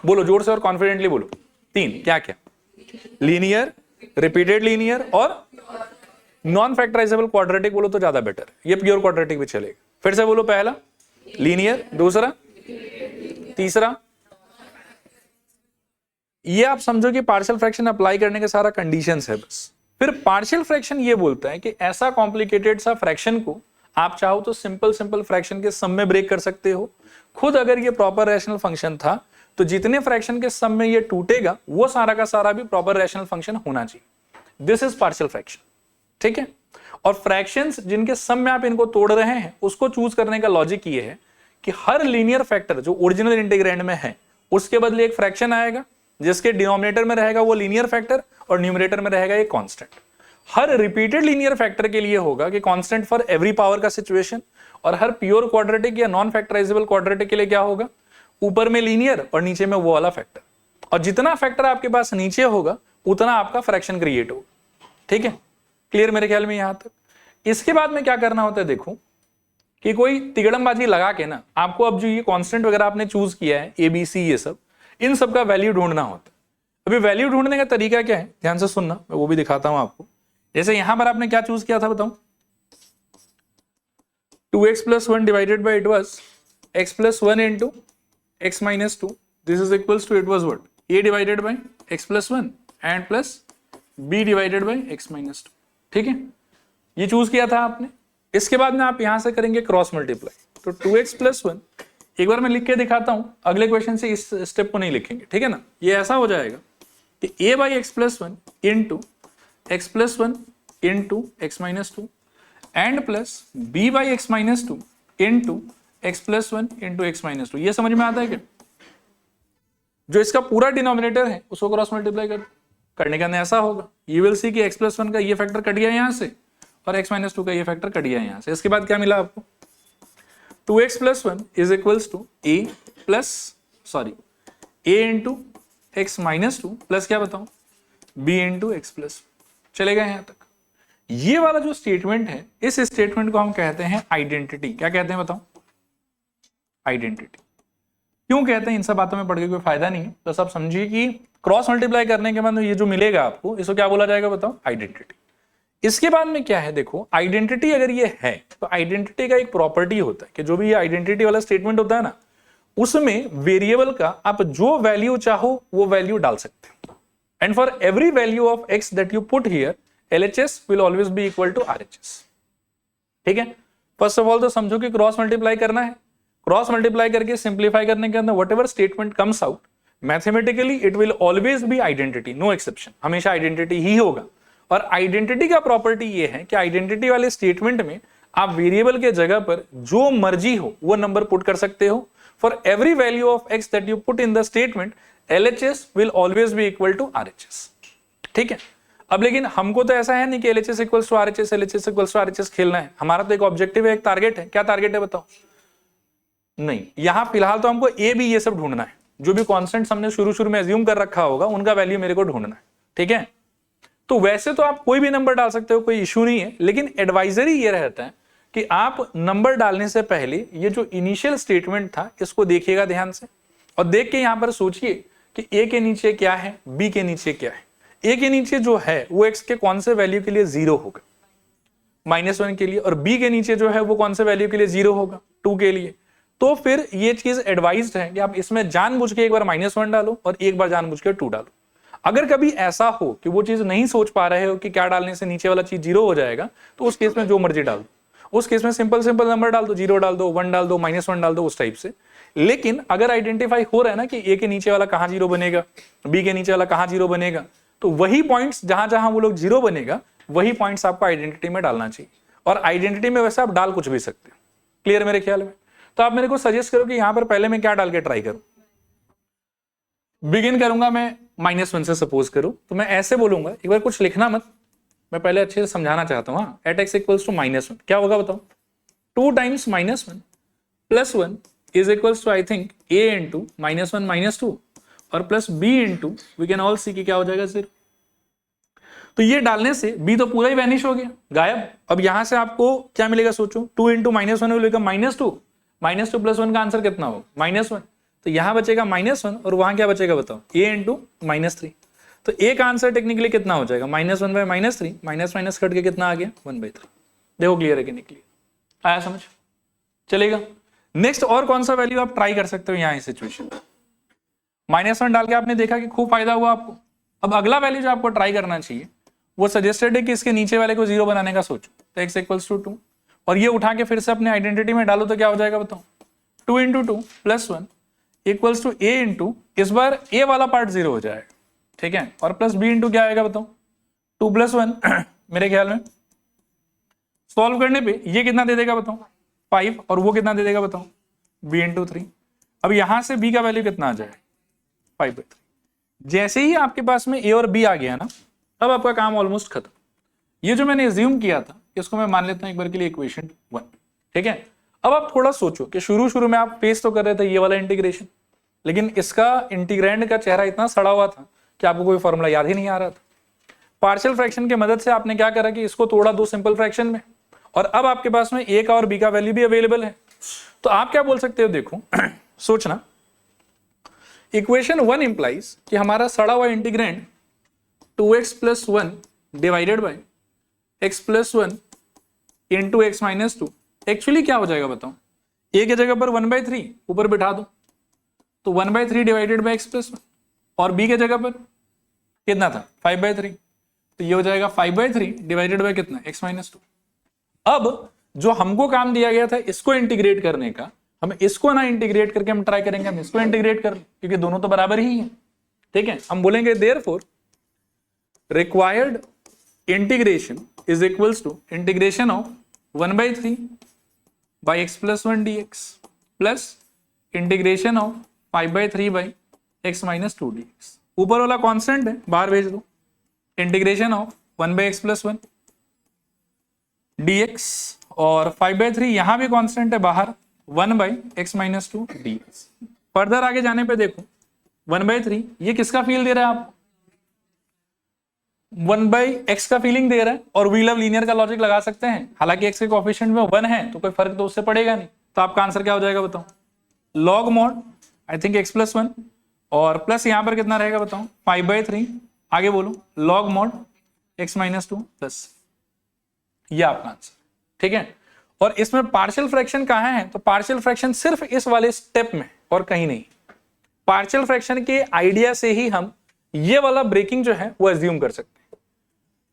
A: बोलो जोर से और कॉन्फिडेंटली बोलो। 3। क्या क्या, लीनियर, रिपीटेड लीनियर और नॉन फैक्टराइजेबल क्वाड्रेटिक बोलो तो ज्यादा बेटर है, ये प्योर क्वाड्रेटिक भी चलेगा। फिर से बोलो, पहला लीनियर, दूसरा, तीसरा। ये आप समझो कि पार्शियल फ्रैक्शन अप्लाई करने के सारा कंडीशंस है बस। फिर पार्शियल फ्रैक्शन ये बोलता है कि ऐसा कॉम्प्लिकेटेड सा फ्रैक्शन को आप चाहो तो सिंपल फ्रैक्शन के सम में ब्रेक कर सकते हो। खुद अगर ये प्रॉपर रैशनल फंक्शन था तो जितने फ्रैक्शन के सम में ये टूटेगा वो सारा का सारा भी प्रॉपर रैशनल फंक्शन होना चाहिए। दिस इज पार्शियल फ्रैक्शन, ठीक है। और फ्रैक्शंस जिनके सम में आप इनको तोड़ रहे हैं उसको चूज करने का लॉजिक ये है कि हर लीनियर फैक्टर जो ओरिजिनल इंटीग्रैंड में है उसके बदले एक फ्रैक्शन आएगा जिसके डिनोमिनेटर में रहेगा वो लीनियर फैक्टर और न्यूमरेटर में रहेगा एक कांस्टेंट। हर रिपीटेड लीनियर फैक्टर के लिए होगा कि कांस्टेंट फॉर एवरी पावर का सिचुएशन, और हर प्योर क्वाड्रेटिक या नॉन फैक्टराइजेबल क्वाड्रेटिक के लिए क्या होगा, ऊपर में लीनियर और नीचे में वो वाला फैक्टर। और जितना फैक्टर आपके पास नीचे होगा उतना आपका फ्रैक्शन क्रिएट होगा, ठीक है। क्लियर मेरे ख्याल में यहां तक। इसके बाद में क्या करना होता है, देखो कि कोई तिगड़मबाजी लगा के ना आपको अब जो ये कांस्टेंट वगैरह आपने चूज किया है ए बी सी ये सब, इन सब का वैल्यू ढूंढना होता है। अभी वैल्यू ढूंढने का तरीका क्या है, ध्यान से सुनना, मैं वो भी दिखाता हूं आपको। जैसे यहां पर आपने क्या चूज किया था बताऊं, 2x + 1 divided by it was x + 1 into x - 2, this is equals to, it was what, a divided by x + 1 and plus b divided by x - 2, ठीक है। ये चूज किया था आपने। इसके बाद में आप यहां से करेंगे क्रॉस मल्टीप्लाई, तो 2x + 1, एक बार मैं लिख के दिखाता हूं, अगले क्वेश्चन से इस स्टेप को नहीं लिखेंगे, ठीक है ना। ये ऐसा हो जाएगा कि a/x + 1 into x + 1 into x - 2 and plus b/x - 2 into x + 1 into x - 2। ये समझ में आता है क्या? जो इसका पूरा डिनोमिनेटर है उसको क्रॉस मल्टीप्लाई करने का ऐसा होगा, यू विल सी कि x + 1 का ये फैक्टर कट गया यहां से और x - 2 का ये फैक्टर कट गया यहां से। इसके बाद क्या मिला आपको, 2x + 1 is equals to a into x - 2 plus क्या बताऊं, b into x + 1। चलेगा यहां तक। ये वाला जो स्टेटमेंट है, इस स्टेटमेंट को हम कहते हैं आइडेंटिटी। क्या कहते हैं बताओ, आइडेंटिटी। क्यों कहते हैं, इन सब बातों में पढ़ के कोई फायदा नहीं है, बस आप समझिए कि क्रॉस मल्टीप्लाई करने के बाद ये जो मिलेगा आपको, इसको क्या बोला जाएगा बताओ, आइडेंटिटी। इसके बाद में क्या है, देखो आइडेंटिटी अगर ये है तो आइडेंटिटी का एक प्रॉपर्टी होता है कि जो भी ये आइडेंटिटी वाला स्टेटमेंट होता है ना, उसमें वेरिएबल का आप जो वैल्यू चाहो वो वैल्यू डाल सकते हो। And for every value of x that you put here, LHS will always be equal to RHS, ठीक है। फर्स्ट ऑफ ऑल तो समझो कि क्रॉस मल्टीप्लाई करना है, क्रॉस मल्टीप्लाई करके सिंप्लीफाई करने के अंदर whatever statement comes out mathematically it will always be identity, no exception, हमेशा आइडेंटिटी ही होगा। और आइडेंटिटी का प्रॉपर्टी ये है कि आइडेंटिटी वाले स्टेटमेंट में आप वेरिएबल के जगह पर जो मर्जी हो वो नंबर पुट कर सकते हो। For every value of x that you put in the statement, LHS will always be equal to RHS, ठीक है। अब लेकिन हमको तो ऐसा है नहीं कि LHS equals to RHS, LHS equals to RHS खेलना है। हमारा तो एक ऑब्जेक्टिव है, एक टारगेट है। क्या टारगेट है बताओ? नहीं, यहां फिलहाल तो हमको ए बी ये सब ढूंढना है, जो भी कॉन्स्टेंट्स हमने शुरू में एज्यूम कर रखा होगा उनका वैल्यू मेरे को ढूंढना है, ठीक है। तो वैसे तो आप कोई भी नंबर डाल सकते हो, कोई इशू नहीं है, लेकिन एडवाइजरी ये रहता है कि आप नंबर डालने से पहले ये जो इनिशियल स्टेटमेंट था इसको देखिएगा ध्यान से, और देख के यहां पर सोचिए कि ए के नीचे क्या है, बी के नीचे क्या है। ए के नीचे जो है वो एक्स के कौन से वैल्यू के लिए 0 होगा, -1 के लिए, और बी के नीचे जो है वो कौन से वैल्यू के लिए 0 होगा, 2 के लिए। तो फिर ये चीज एडवाइज्ड है कि आप इसमें जानबूझ के एक बार -1 डालो और एक बार जानबूझ के 2 डालो। अगर कभी ऐसा हो कि वो चीज नहीं सोच पा रहे हो कि क्या डालने से नीचे वाला चीज 0 हो जाएगा, तो उस केस में जो मर्जी डाल दो। उस केस में सिंपल सिंपल नंबर डाल दो, 0 डाल दो, 1 डाल दो, -1 डाल दो, उस टाइप से। लेकिन अगर आइडेंटिफाई हो रहा है ना कि ए के नीचे वाला कहाँ 0 बनेगा, बी के नीचे वाला कहाँ 0 बनेगा, तो वही पॉइंट्स जहां जहां वो लोग 0 बनेगा वही पॉइंट्स आपको आइडेंटिटी में डालना चाहिए। और आइडेंटिटी में वैसे आप डाल कुछ भी सकते हो, क्लियर मेरे ख्याल में। तो आप मेरे को सजेस्ट करो कि यहां पर पहले मैं क्या डाल के ट्राई करूं। बिगिन करूंगा मैं -1 से, सपोज करूं तो मैं ऐसे बोलूंगा, एक बार कुछ लिखना मत, मैं पहले अच्छे से समझाना चाहता हूं। हाँ, एट x इक्वल्स टू -1 क्या होगा बताओ, 2 times -1 + 1 is equals to I think a into -1 -2 और plus b into we can all see कि क्या हो जाएगा 0। तो ये डालने से b तो पूरा ही वैनिश हो गया, गायब। अब यहां से आपको क्या मिलेगा सोचो, 2 इंटू -1 मिलेगा -2, -2 + 1 का आंसर कितना होगा -1, तो यहां बचेगा -1 और वहां क्या बचेगा बताओ, a इंटू -3। तो a का आंसर टेक्निकली कितना हो जाएगा, -1/-3, माइनस माइनस कट के कितना आ गया 1/3। देखो क्लियर है कि नहीं क्लियर, आया समझ, चलेगा। नेक्स्ट और कौन सा वैल्यू आप ट्राई कर सकते हो यहाँ इस सिचुएशन, -1 डाल के आपने देखा कि खूब फायदा हुआ आपको। अब अगला वैल्यू जो आपको ट्राई करना चाहिए वो सजेस्टेड है कि इसके नीचे वाले को 0 बनाने का सोचो, तो x इक्वल्स टू 2 और ये उठा के फिर से अपने आइडेंटिटी में डालो तो क्या हो जाएगा बताओ, 2 into 2 + 1 equals to a into, इस बार a वाला पार्ट 0 हो जाएगा, ठीक है, और प्लस b इंटू क्या आएगा बताओ, 2 + 1 मेरे ख्याल में सॉल्व करने पे ये कितना दे देगा बताओ 5 और वो कितना दे देगा बताओ b इंटू 3। अब यहां से b का वैल्यू कितना आ जाएगा 5/3। जैसे ही आपके पास में a और b आ गया ना, अब आपका काम ऑलमोस्ट खत्म। ये जो मैंने एज्यूम किया था इसको मैं मान लेता हूं एक बार के लिए इक्वेशन 1, ठीक है। अब आप थोड़ा सोचो कि शुरू में आप फेस तो कर रहे थे ये वाला इंटीग्रेशन, लेकिन इसका इंटीग्रैंड का चेहरा इतना सड़ा हुआ था कि आपको कोई फॉर्मूला याद ही नहीं आ रहा था। पार्शियल फ्रैक्शन की मदद से आपने क्या करा कि इसको तोड़ा 2 सिंपल फ्रैक्शन में, और अब आपके पास में a का और b का वैल्यू भी अवेलेबल है। तो आप क्या बोल सकते हो, देखो सोचना, इक्वेशन 1 इंप्लाइज कि हमारा सड़ा हुआ integrand 2x + 1 divided by x + 1 into x - 2 actually क्या हो जाएगा बताओ, a की जगह पर 1/3 ऊपर बिठा दो तो 1/3 डिवाइडेड बाय x + 1 और b की जगह पर कितना था 5/3, तो ये हो जाएगा 5/3 डिवाइडेड बाय कितना x - 2। अब जो हमको काम दिया गया था इसको इंटीग्रेट करने का, हम इसको ना इंटीग्रेट करके हम ट्राई करेंगे हम इसको इंटीग्रेट कर, क्योंकि दोनों तो बराबर ही हैं, ठीक है। हम बोलेंगे therefore required integration is equals to integration of 1/3 by x + 1 dx plus integration of 5/3 by x - 2 dx। ऊपर वाला कांस्टेंट है बाहर भेज दो, इंटीग्रेशन ऑफ 1/x + 1 dx और 5/3 यहां भी कांस्टेंट है बाहर 1/x - 2 dx। फर्दर आगे जाने पे देखो 1/3 ये किसका फील दे रहा है आप, 1/x का फीलिंग दे रहा है, और वी लव लीनियर का लॉजिक लगा सकते हैं। हालांकि x के कोएफिशिएंट में 1 है तो कोई फर्क तो उससे पड़ेगा नहीं, तो आपका आंसर क्या हो जाएगा बताओ, log mod I think x + 1 और प्लस यहां पर कितना रहेगा बताओ 5/3, आगे बोलो log mod x - 2 प्लस, ये आपका आंसर, ठीक है। और इसमें पार्शियल फ्रैक्शन कहां है, तो पार्शियल फ्रैक्शन सिर्फ इस वाले स्टेप में और कहीं नहीं। पार्शियल फ्रैक्शन के आइडिया से ही हम ये वाला ब्रेकिंग जो है वो एज्यूम कर सकते हैं।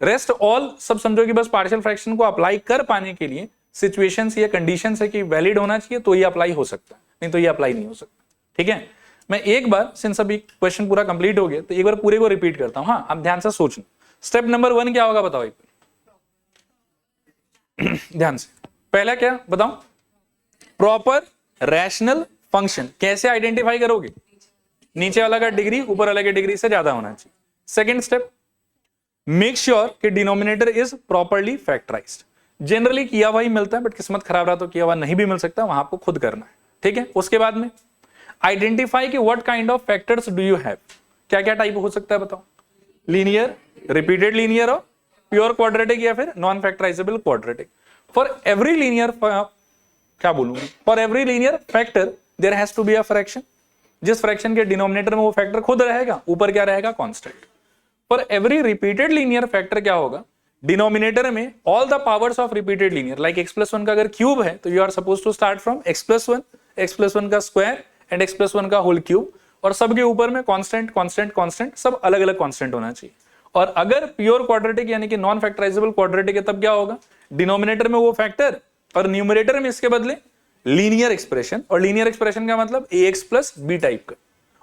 A: रेस्ट ऑल सब समझो कि बस पार्शियल फ्रैक्शन को अप्लाई कर पाने के लिए सिचुएशंस या कंडीशंस है कि वैलिड होना चाहिए तो ये अप्लाई हो सकता है, नहीं तो ये अप्लाई नहीं हो सकता, ठीक है। मैं एक बार सिंस अभी क्वेश्चन पूरा कंप्लीट हो गया तो एक बार पूरे को रिपीट करता हूं। हाँ, अब ध्यान से सोचना, स्टेप नंबर 1 क्या होगा बताओ एक ध्यान से, पहला क्या बताओ, प्रॉपर रैशनल फंक्शन कैसे आइडेंटिफाई करोगे, नीचे वाला का डिग्री ऊपर वाले के डिग्री से ज्यादा होना चाहिए। सेकंड स्टेप, मेक श्योर कि denominator is properly factorised. Generally किया हुआ ही मिलता है, बट किस्मत खराब रहा तो किया हुआ नहीं भी मिल सकता, वहां आपको खुद करना है, ठीक है। उसके बाद में आइडेंटिफाई कि what kind of factors do you have, क्या क्या टाइप हो सकता है बताओ, लीनियर, रिपीटेड लीनियर और प्योर क्वाड्रेटिक या फिर non factorisable quadratic. For every linear, क्या बोलूंगा, for every linear factor there has to be a fraction, जिस फ्रैक्शन के डिनोमिनेटर में वो फैक्टर खुद रहेगा, ऊपर क्या रहेगा constant. For every repeated linear factor क्या होगा, डिनोमिनेटर में all the powers of repeated linear, like x + 1 का अगर क्यूब है तो you are suppose to start from x + 1, x + 1 का स्क्वायर एंड x + 1 का होल क्यूब, और सबके ऊपर में कांस्टेंट कांस्टेंट कांस्टेंट सब अलग अलग कांस्टेंट होना चाहिए। और अगर प्योर क्वाड्रेटिक यानी कि नॉन फैक्टराइजेबल क्वाड्रेटिक है तब क्या होगा, डिनोमिनेटर में वो फैक्टर और न्यूमरेटर में इसके बदले लीनियर एक्सप्रेशन, और लीनियर एक्सप्रेशन का मतलब ax प्लस बी टाइप का,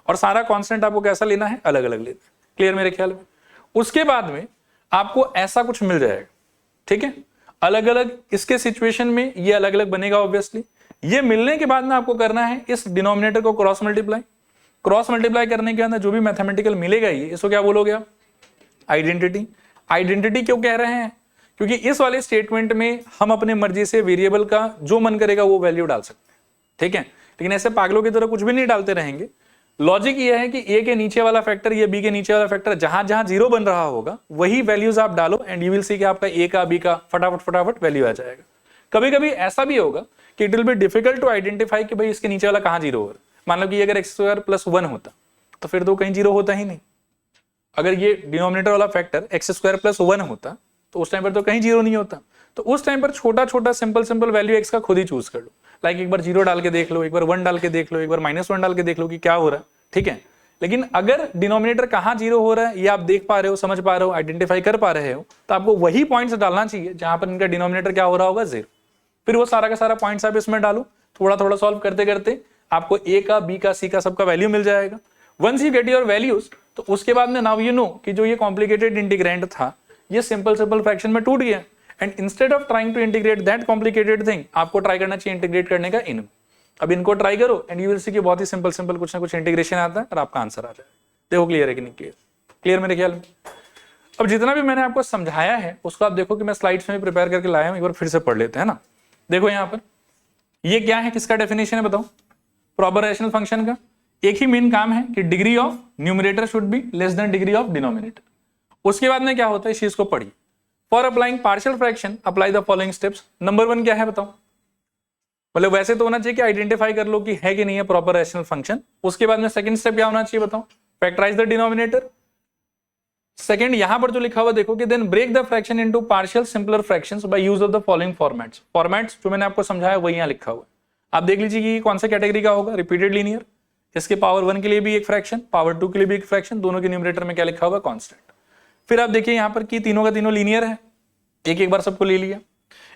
A: और सारा कांस्टेंट आपको कैसा लेना है, अलग अलग लेना है। क्लियर मेरे ख्याल में। उसके बाद में आपको ऐसा कुछ मिल जाएगा, ठीक है, अलग अलग इसके सिचुएशन में ये अलग अलग बनेगा ऑब्वियसली। ये मिलने के बाद में आपको करना है इस डिनोमिनेटर को क्रॉस मल्टीप्लाई। क्रॉस मल्टीप्लाई करने के अंदर जो भी मैथमेटिकल मिलेगा ये, इसको क्या बोलोगे आप, आइडेंटिटी। आइडेंटिटी क्यों कह रहे हैं, क्योंकि इस वाले स्टेटमेंट में हम अपने मर्जी से वेरिएबल का जो मन करेगा वो वैल्यू डाल सकते हैं, ठीक है, लेकिन ऐसे पागलों की तरह कुछ भी नहीं डालते रहेंगे। लॉजिक ये है कि ए के नीचे वाला फैक्टर या बी के नीचे वाला फैक्टर जहां जहां जीरो बन रहा होगा वही वैल्यूज आप डालो, एंड यू विल सी कि आपका ए का बी का फटाफट फटाफट वैल्यू आ जाएगा। कभी कभी ऐसा भी होगा कि it will be difficult to identify कि भाई इसके नीचे वाला कहां जीरो हो रहा है। मान लो कि अगर एक्स स्क्वायर प्लस 1 होता तो फिर तो कहीं जीरो होता ही नहीं। अगर ये डिनोमिनेटर वाला फैक्टर एक्स स्क्वायर प्लस 1 होता तो उस टाइम पर तो कहीं जीरो नहीं होता। तो उस टाइम पर छोटा छोटा सिंपल सिंपल वैल्यू एक्स का खुद ही चूज कर लो। लाइक एक बार जीरो डाल के देख लो, एक बार 1 डाल के देख लो, एक बार -1 डाल के देख लो कि क्या हो रहा है, ठीक है। लेकिन अगर डिनोमिनेटर कहां जीरो हो रहा है ये आप देख पा रहे हो, समझ पा रहे हो, आइडेंटिफाई कर पा रहे हो, तो आपको वही पॉइंट्स डालना चाहिए जहां पर इनका डिनोमिनेटर क्या हो रहा होगा, जीरो। फिर वो सारा का सारा पॉइंट्स आप इसमें डालो, थोड़ा थोड़ा सॉल्व करते करते आपको ए का, बी का, सी का सबका वैल्यू मिल जाएगा। Once you get your values, तो उसके बाद में नाउ यू नो कि जो ये कॉम्प्लिकेटेड इंटीग्रेंड था ये सिंपल सिंपल फ्रैक्शन में टूट गया। And instead of trying to integrate that complicated thing, आपको ट्राई करना चाहिए इंटीग्रेट करने का इन। अब इनको ट्राई करो एंड यू विल सी कि बहुत ही सिंपल सिंपल कुछ ना कुछ इंटीग्रेशन आता है और आपका आंसर आ जाए। देखो क्लियर है कि नहीं क्लियर, क्लियर मेरे ख्याल में। अब जितना भी मैंने आपको समझाया है उसको आप देखो कि मैं स्लाइड्स में प्रिपेयर करके लाया हूं, एक बार फिर से पढ़ लेते हैं ना। देखो यहाँ पर ये क्या है, किसका डेफिनेशन है बताओ, प्रॉपर रैशनल फंक्शन का। एक ही मेन काम है कि degree of numerator should be less than degree of denominator. उसके बाद में क्या होता है इस चीज को पढ़िए। For applying partial fraction apply the following steps. Number 1 क्या है बताओ, मतलब वैसे तो होना चाहिए कि आइडेंटिफाई कर लो कि है कि नहीं है प्रॉपर रैशनल फंक्शन। उसके बाद में सेकंड स्टेप क्या होना चाहिए बताओ, फैक्टराइज द डिनोमिनेटर। सेकंड यहां पर जो लिखा हुआ देखो कि then break the fraction into partial simpler fractions by use of the following formats. Formats जो मैंने आपको समझाया वही यहां लिखा हुआ है। आप देख लीजिए कि कौन से कैटेगरी का होगा, रिपीटेड लीनियर, इसके पावर 1 के लिए भी एक फ्रैक्शन, पावर 2 के लिए भी एक फ्रैक्शन, दोनों के न्यूमरेटर में क्या लिखा हुआ, कांस्टेंट। फिर आप देखिए यहां पर कि तीनों का तीनों लीनियर है, एक एक बार सबको ले लिया।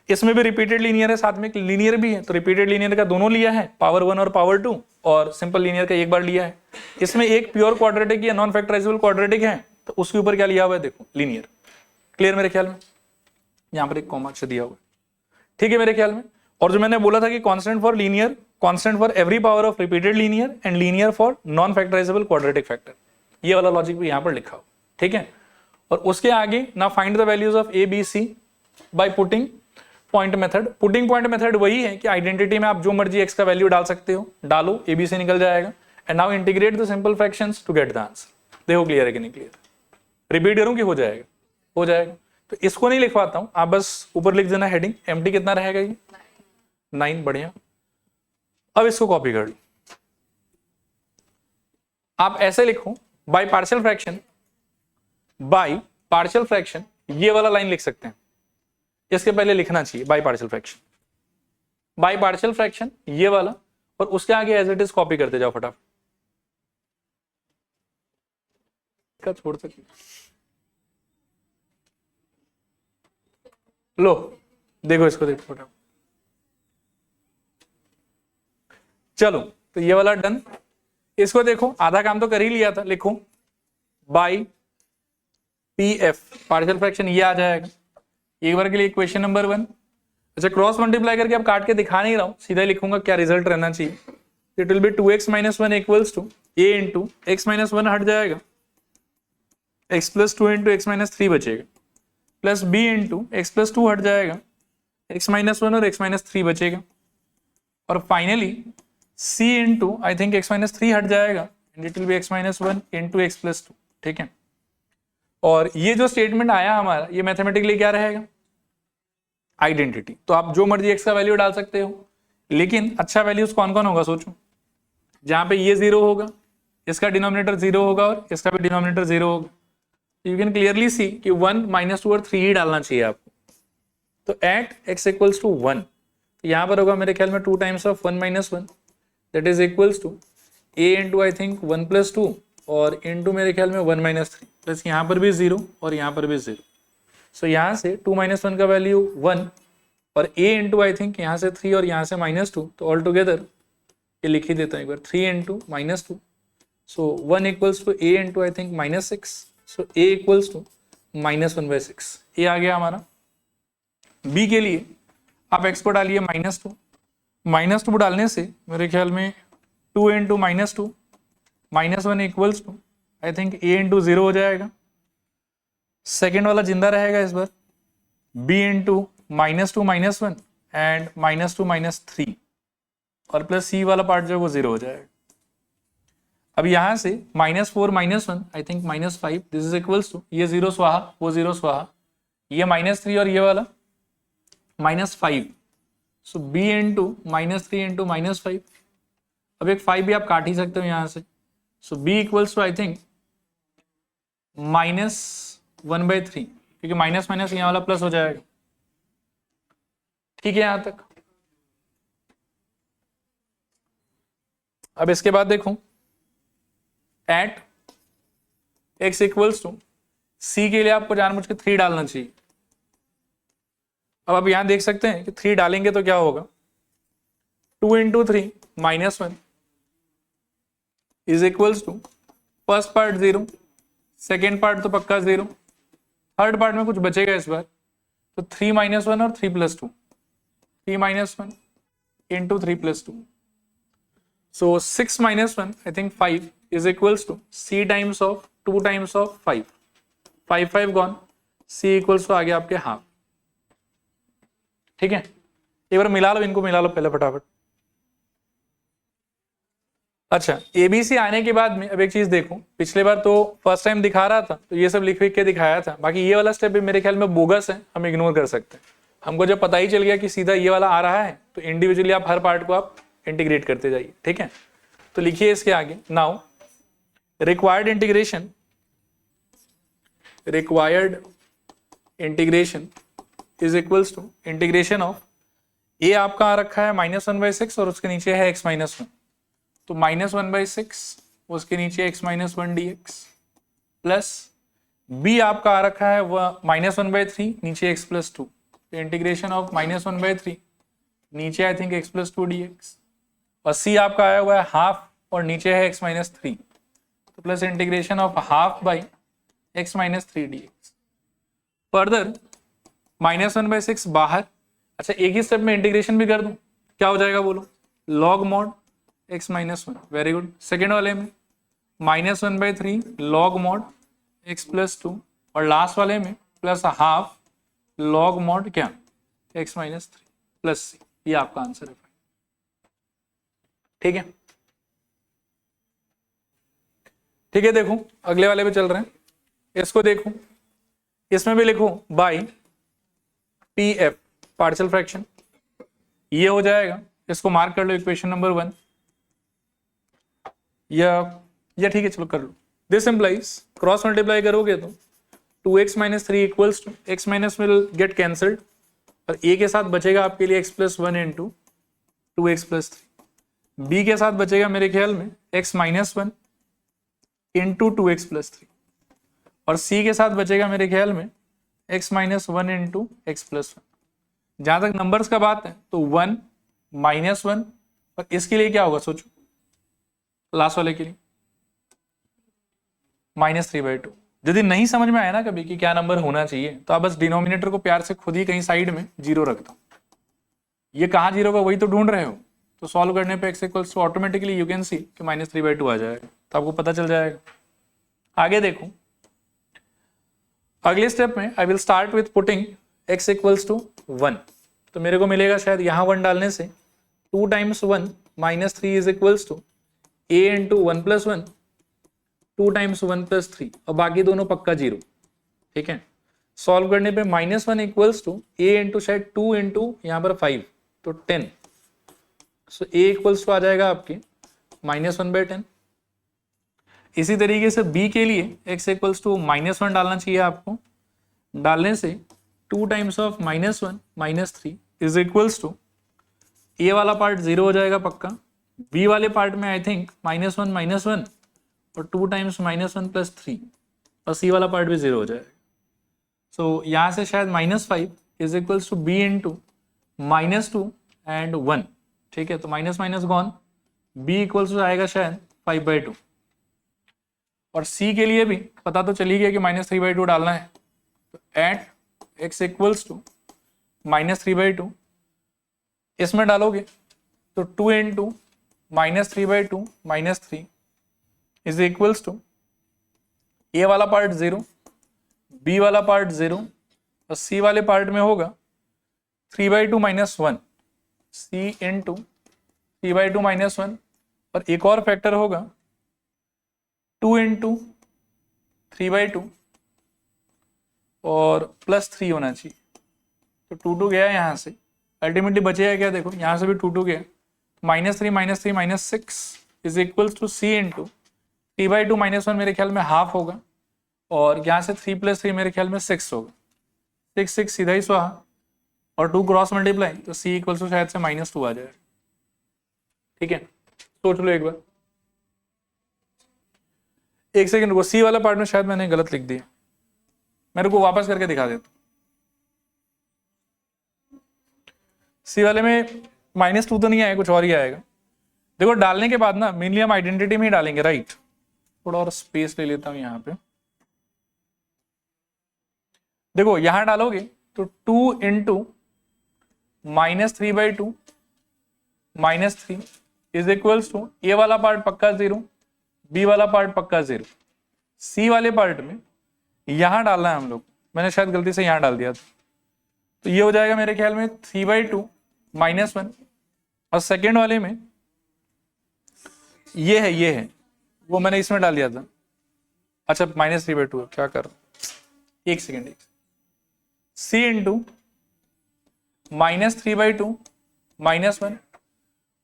A: इसमें भी रिपीटेड लीनियर है, साथ में एक लीनियर भी है, तो रिपीटेड लीनियर का दोनों लिया है, पावर 1 और पावर 2, और सिंपल लीनियर का एक बार लिया है। इसमें एक प्योर क्वाड्रेटिक या नॉन फैक्टराइजेबल क्वाड्रेटिक है, तो उसके ऊपर क्या लिया हुआ है देखो, लीनियर। क्लियर मेरे ख्याल में, यहां पर एक कॉमा अच्छा दिया हुआ है, ठीक है मेरे ख्याल में। और जो मैंने बोला था कि constant for linear, constant for every power of repeated linear and linear for non factorisable quadratic factor, ये वाला लॉजिक भी यहां पर लिखा हो, ठीक है। और उसके आगे ना find the values of A B C by putting point method. Putting point method वही है कि आइडेंटिटी में आप जो मर्जी एक्स का वैल्यू डाल सकते हो, डालो, ए बी सी निकल जाएगा। And now integrate the simple fractions to get the answer. देखो क्लियर है कि नहीं क्लियर, रिपीट करूं कि हो जाएगा, हो जाएगा। तो इसको नहीं लिखवाता हूं, आप बस ऊपर लिख देना हेडिंग, एम्प्टी कितना रहेगा ये 9, बढ़िया। अब इसको कॉपी कर लो, आप ऐसे लिखो by partial fraction, by partial fraction, ये वाला लाइन लिख सकते हैं, इसके पहले लिखना चाहिए by partial fraction, by partial fraction ये वाला, और उसके आगे एज इट इज कॉपी करते जाओ फटाफट, छोड़ सकते लो, देखो इसको देखो फटाफट। चलो तो ये वाला डन। इसको देखो आधा काम तो कर ही लिया था, लिखो by P F partial fraction, ये आ जाएगा एक बार के लिए क्वेश्चन नंबर 1। अच्छा क्रॉस मल्टीप्लाई करके अब काट के दिखा नहीं रहा हूं, सीधा लिखूंगा क्या रिजल्ट रहना चाहिए। It will be 2x - 1 equals to a into x - 1 हट जाएगा, x + 2 इंटू x - 3 बचेगा, प्लस b इंटू x + 2 हट जाएगा, x - 1 और x - 3 बचेगा, और finally c into I think x - 3 हट जाएगा, and it will B x - 1 into x + 2, ठीक है। और ये जो स्टेटमेंट आया हमारा, ये मैथमेटिकली क्या रहेगा, आइडेंटिटी। तो आप जो मर्जी x का वैल्यू डाल सकते हो, लेकिन अच्छा वैल्यूज कौन कौन होगा सोचो, जहां पे ये 0 होगा, इसका डिनोमिनेटर 0 होगा और इसका भी डिनोमिनेटर 0 होगा। यू कैन क्लियरली सी कि 1 -2 और 3 ही डालना चाहिए आपको। तो एट x = 1, तो यहां पर होगा मेरे ख्याल में 2 times of 1 - 1, that is equals to a into I think 1 + 2 और इंटू मेरे ख्याल में 1 - 3, प्लस यहाँ पर भी 0 और यहाँ पर भी 0। सो यहाँ से 2 - 1 का वैल्यू 1 और a इंटू आई थिंक यहाँ से 3 और यहाँ से -2, तो ऑल टुगेदर ये लिख ही देता हूँ एक बार, 3 into -2, so 1 equals to a into I think -6, so a equals to -1/6। ये आ गया हमारा। b के लिए आप x को डालिए -2, -2 डालने से मेरे ख्याल में 2 into -2 -1 equals to I think a into 0 हो जाएगा। सेकेंड वाला जिंदा रहेगा इस बार, b इंटू -2 -1 एंड -2 -3 और प्लस c वाला पार्ट जो है वो 0 हो जाएगा। अब यहां से -4 -1 I think -5, this is equals to, ये 0 स्वाहा वो 0 स्वाहा, ये -3 और ये वाला -5, सो b इंटू -3 इंटू -5, अब एक 5 भी आप काट ही सकते हो यहां से, so b equals to I think -1/3, क्योंकि माइनस माइनस यहाँ वाला प्लस हो जाएगा। ठीक है यहां तक। अब इसके बाद देखो, at x equals to c के लिए आपको जानबूझ के 3 डालना चाहिए। अब आप यहां देख सकते हैं कि 3 डालेंगे तो क्या होगा, 2 into 3 -1 is equals to first part 0, second part तो पक्का 0, थर्ड पार्ट में कुछ बचेगा इस बार, तो 3 -1 और 3 + 2, 3 -1 इंटू 3 + 2, so 6 -1 I think 5 is equals to c times of 2 times of 5, 5 5 gone, c equals to आ गया आपके हाफ। ठीक है, एक बार मिला लो इनको, मिला लो पहले फटाफट। अच्छा, एबीसी आने के बाद में अब एक चीज देखो, पिछले बार तो फर्स्ट टाइम दिखा रहा था तो ये सब लिख लिख के दिखाया था, बाकी ये वाला स्टेप भी मेरे ख्याल में बोगस है, हम इग्नोर कर सकते हैं। हमको जब पता ही चल गया कि सीधा ये वाला आ रहा है तो इंडिविजुअली आप हर पार्ट को आप इंटीग्रेट करते जाइए। ठीक है, तो लिखिए इसके आगे, now required integration is equals to integration of a आपका आ रखा है -1/6 और उसके नीचे है x -1, तो -1/6 उसके नीचे x -1 dx प्लस b आपका आ रखा है वह -1/3 नीचे x + 2, तो इंटीग्रेशन ऑफ -1/3 नीचे आई थिंक x + 2 dx, और c आपका आया हुआ है हाफ और नीचे है x -3, तो plus integration of half by x -3 dx। Further -1/6 बाहर, अच्छा एक ही स्टेप में इंटीग्रेशन भी कर दूं, क्या हो जाएगा बोलो, log mod x -1, very good. Second वाले में -1/3 log mod x + 2 और लास्ट वाले में प्लस हाफ log mod क्या x -3 प्लस c, ये आपका आंसर है। ठीक है, ठीक है, देखो अगले वाले पे चल रहे हैं, इसको देखो, इसमें भी लिखो बाय pf पार्शियल फ्रैक्शन, ये हो जाएगा, इसको मार्क कर लो इक्वेशन नंबर 1, या ठीक है चलो कर लो। दिस इम्प्लाइज क्रॉस मल्टीप्लाई करोगे तो 2x - 3 equals to x minus will get cancelled और a के साथ बचेगा आपके लिए x + 1 इंटू 2x + 3, b के साथ बचेगा मेरे ख्याल में x -1 इंटू 2x + 3 और c के साथ बचेगा मेरे ख्याल में x -1 इंटू x + 1। जहां तक नंबर्स का बात है तो 1 -1 और इसके लिए क्या होगा सोचो, लास्ट वाले के लिए -3/2। यदि नहीं समझ में आया ना कभी कि क्या नंबर होना चाहिए तो आप बस डिनोमिनेटर को प्यार से खुद ही कहीं साइड में 0 रख दो। ये कहाँ 0 का वही तो ढूंढ रहे हो, तो सॉल्व करने पे x equals to automatically you can see कि -3/2 आ जाएगा, तो आपको पता चल जाएगा। आगे देखो, अगले स्टेप में I will start with putting x equals to 1, तो मेरे को मिलेगा शायद यहाँ 1 डालने से 2 times 1 -3 is equals to a into 1 + 1 2 times 1 + 3 और बाकी दोनों पक्का 0। ठीक है, सॉल्व करने पे -1 इक्वल्स टू a इंटू शायद 2 इंटू यहाँ पर 5 तो 10, सो a इक्वल्स टू आ जाएगा आपके -1/10। इसी तरीके से b के लिए x इक्वल्स टू -1 डालना चाहिए आपको, डालने से 2 times of -1 -3 is equals to a वाला पार्ट 0 हो जाएगा पक्का, b वाले पार्ट में आई थिंक -1 -1 और 2 टाइम्स -1 + 3 और c वाला पार्ट भी 0 हो जाएगा। सो यहाँ से शायद -5 is equals to b into -2 and 1, ठीक है, तो minus minus gone, b equals to आएगा शायद 5/2, और c के लिए भी पता तो चली गया कि -3/2 डालना है, तो एट x इक्वल्स टू -3/2, इसमें डालोगे तो 2 इंटू -3/2 -3 इज इक्वल्स टू ए वाला पार्ट 0, बी वाला पार्ट 0, और सी वाले पार्ट में होगा 3/2 -1, सी इंटू 3/2 -1, और एक और फैक्टर होगा 2 इंटू 3/2 और +3 होना चाहिए, तो 2 गया यहाँ से, अल्टीमेटली बचेगा क्या, देखो यहाँ से भी 2 गया, -3 -6 is equals to c into 3/2 -1 मेरे ख्याल में हाफ होगा, और यहाँ से 3 + 3 मेरे ख्याल में 6 होगा, 6 सीधा ही स्वाहा, और 2 क्रॉस मल्टीप्लाई, तो c इक्वल्स टू शायद से -2 आ जाएगा, ठीक है, सोच लो एक बार, एक सेकंड रुको, सी वाला पार्ट में शायद मैंने गलत लिख दिया, मेरे को वापस करके दिखा देता, सी वाले में -2 तो नहीं आएगा, कुछ और ही आएगा, देखो डालने के बाद ना मेनली हम आइडेंटिटी में ही डालेंगे, राइट, थोड़ा और स्पेस ले लेता हूं यहाँ पे, देखो यहां डालोगे तो 2 इंटू -3/2 -3 इज इक्वल्स टू ए वाला पार्ट पक्का 0, बी वाला पार्ट पक्का 0, सी वाले पार्ट में यहां डालना है हम लोग, मैंने शायद गलती से यहां डाल दिया था, तो ये हो जाएगा मेरे ख्याल में 3/2 -1, और सेकेंड वाले में ये है वो मैंने इसमें डाल दिया था, अच्छा -3/2 है, क्या कर, एक सेकेंड, c इंटू -3/2 -1,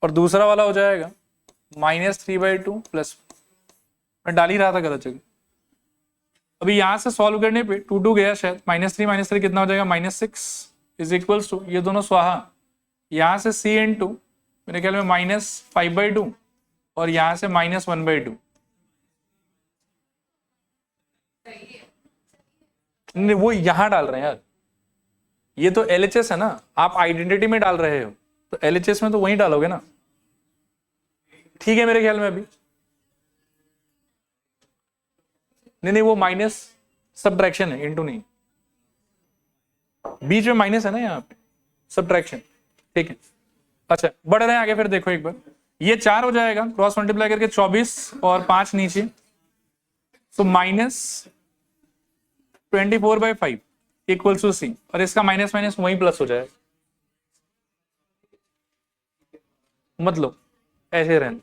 A: और दूसरा वाला हो जाएगा -3/2 +, मैं डाल ही रहा था गलत जगह, अभी यहां से सॉल्व करने पे 2 गया शायद, -3 कितना हो जाएगा, -6 इज इक्वल्स टू, ये दोनों स्वाहा, यहां से c इंटू मेरे ख्याल में -5/2, और यहां से -1/2, नहीं वो यहां डाल रहे हैं यार, ये तो LHS है ना, आप आइडेंटिटी में डाल रहे हो, तो LHS में तो वहीं डालोगे ना, ठीक है मेरे ख्याल में अभी, नहीं वो माइनस सब्ट्रैक्शन है, इंटू नहीं, बीच में माइनस है ना यहाँ पे, सब्ट्रैक्शन, ठीक है, अच्छा बढ़ रहे हैं आगे, फिर देखो एक बार, ये 4 हो जाएगा, क्रॉस मल्टीप्लाई करके 24 और 5 नीचे, तो -24/5 इक्वल्स टू सी, और इसका माइनस माइनस वहीं प्लस हो जाएगा, मतलब ऐसे रहना,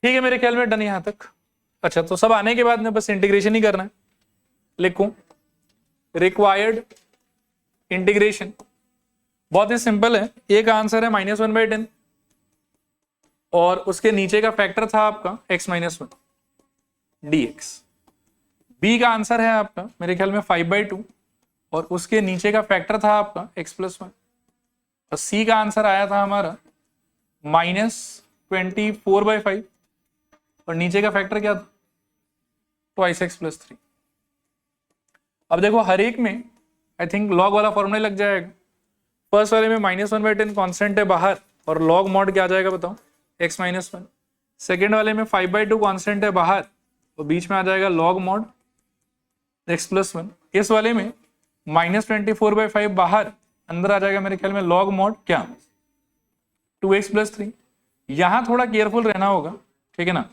A: ठीक है मेरे ख्याल में डन यहां तक, अच्छा तो सब आने के बाद में बस इंटीग्रेशन ही करना है, लिखूं रिक्वायर्ड इंटीग्रेशन, बहुत ही सिंपल है, एक आंसर है -1/10, और उसके नीचे का फैक्टर था आपका x - 1 dx, बी का आंसर है आपका मेरे ख्याल में 5/2, और उसके नीचे का फैक्टर था आपका x + 1, और सी का आंसर आया था हमारा -24/5, और नीचे का फैक्टर क्या था, 2x + 3, अब देखो हर एक में आई थिंक लॉग वाला फॉर्मूला लग जाएगा, फर्स्ट वाले में -1/10 कांस्टेंट है बाहर, और लॉग मॉड क्या आ जाएगा बताओ, x - 1, सेकेंड वाले में 5/2 कांस्टेंट है बाहर, और बीच में आ जाएगा लॉग मॉड x + 1, इस वाले में -24/5 बाहर, अंदर आ जाएगा मेरे ख्याल में लॉग मॉड क्या, 2x + 3, यहां थोड़ा केयरफुल रहना होगा, ठीक है ना,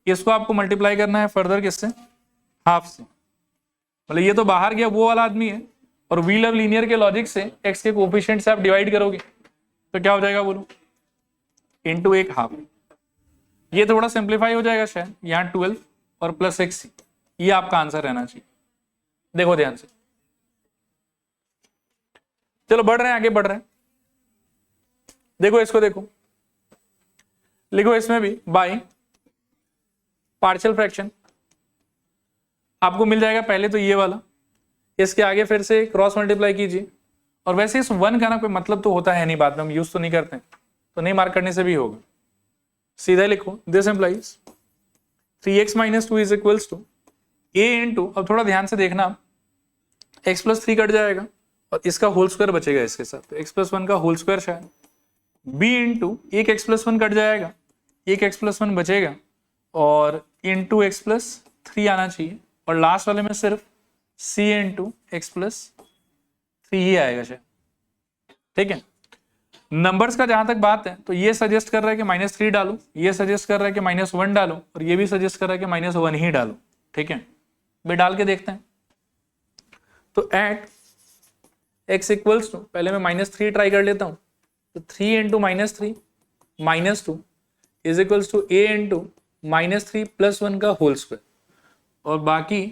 A: इसको आपको मल्टीप्लाई करना है फर्दर किससे, हाफ से, मतलब ये तो बाहर गया वो वाला आदमी है, और व्हील ऑफ लीनियर के लॉजिक से x के कोफिशिएंट से आप डिवाइड करोगे तो क्या हो जाएगा बोलो, इनटू 1/2, ये थोड़ा सिंप्लीफाई हो जाएगा शायद, यहाँ 12 और +x, ये आपका आंसर रहना चाहिए, देखो ध्यान से, चलो बढ़ रहे हैं आगे बढ़ रहे हैं, देखो इसको देखो, लिखो इसमें भी बाय पार्शियल फ्रैक्शन, आपको मिल जाएगा पहले तो ये वाला, इसके आगे फिर से क्रॉस मल्टीप्लाई कीजिए, और वैसे इस 1 का ना कोई मतलब तो होता है नहीं, बाद में हम यूज तो नहीं करते, तो नहीं मार्क करने से भी होगा, सीधा लिखो this implies 3x - 2 is equals to a into, अब थोड़ा ध्यान से देखना, x + 3 कट जाएगा, और इसका होल स्क्वायर बचेगा इसके साथ, तो x प्लस वन का होल स्क्वायर शायद b इंटू एक x प्लस वन कट जाएगा, एक x प्लस वन बचेगा और इंटू एक्स प्लस थ्री आना चाहिए, और लास्ट वाले में सिर्फ c into x plus three ही आएगा शायद। ठीक है, नंबर्स का जहां तक बात है तो ये सजेस्ट कर रहा है कि -3 डालो, ये सजेस्ट कर रहा है कि -1 डालो, और ये भी सजेस्ट कर रहा है कि -1 ही डालो। ठीक है, भी डाल के देखते हैं। तो एट x इक्वल्स टू, पहले मैं -3 ट्राई कर लेता हूं, तो 3 into -3 -2 is equals to a into -3 plus 1 का होल स्क्वायर, और बाकी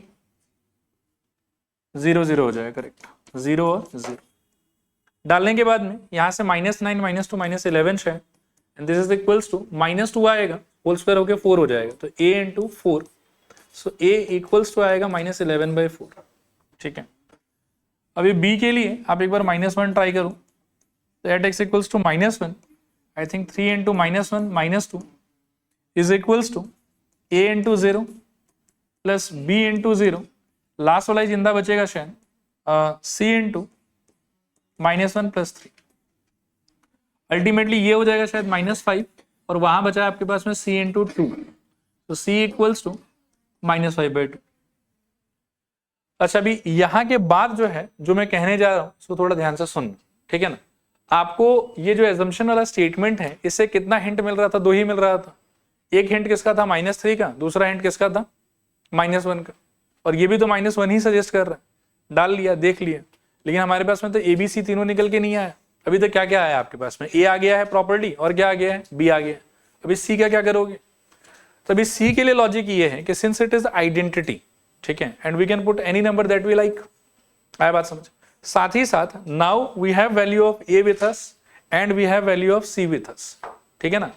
A: 0 0 हो जाएगा। करेक्ट, 0 और 0 डालने के बाद में यहां से -9 -2 -11 शायद, and this is equals to -2 आएगा, होल स्क्वायर होके 4 हो जाएगा, तो a into 4, so a equals to आएगा -11/4। ठीक है, अभी b के लिए आप एक बार -1 ट्राई करो, तो at x equals to -1, I think 3 into -1 -2 is equals to a into 0 plus b into 0, last वाला ही जिंदा बचेगा शायद, c इंटू -1 प्लस 3, अल्टीमेटली ये हो जाएगा शायद -5, और वहां बचा है आपके पास में c इंटू 2, तो c इक्वल्स टू -5/2। अच्छा, अभी यहां के बाद जो है, जो मैं कहने जा रहा हूं उसको थोड़ा ध्यान से सुनना। ठीक है ना, आपको ये जो एजम्पशन वाला स्टेटमेंट है, इससे कितना हिंट मिल रहा था? 2 ही मिल रहा था। एक हिंट किसका था? -3 का, दूसरा हिंट किसका था? -1 का, और ये भी तो -1 ही सजेस्ट कर रहा है। डाल लिया, देख लिया, लेकिन हमारे पास में तो ए बी सी तीनों निकल के नहीं आया। अभी तक क्या क्या आया आपके पास में? ए आ गया है प्रॉपर्ली, और क्या आ गया है? बी आ गया। अभी सी का क्या करोगे? तो अभी सी के लिए लॉजिक ये है कि सिंस इट इज आइडेंटिटी, ठीक है, and we can put any number that we like. आया बात समझ? साथ ही साथ now we have value of a with us and we have value of c with us. ठीक है ना,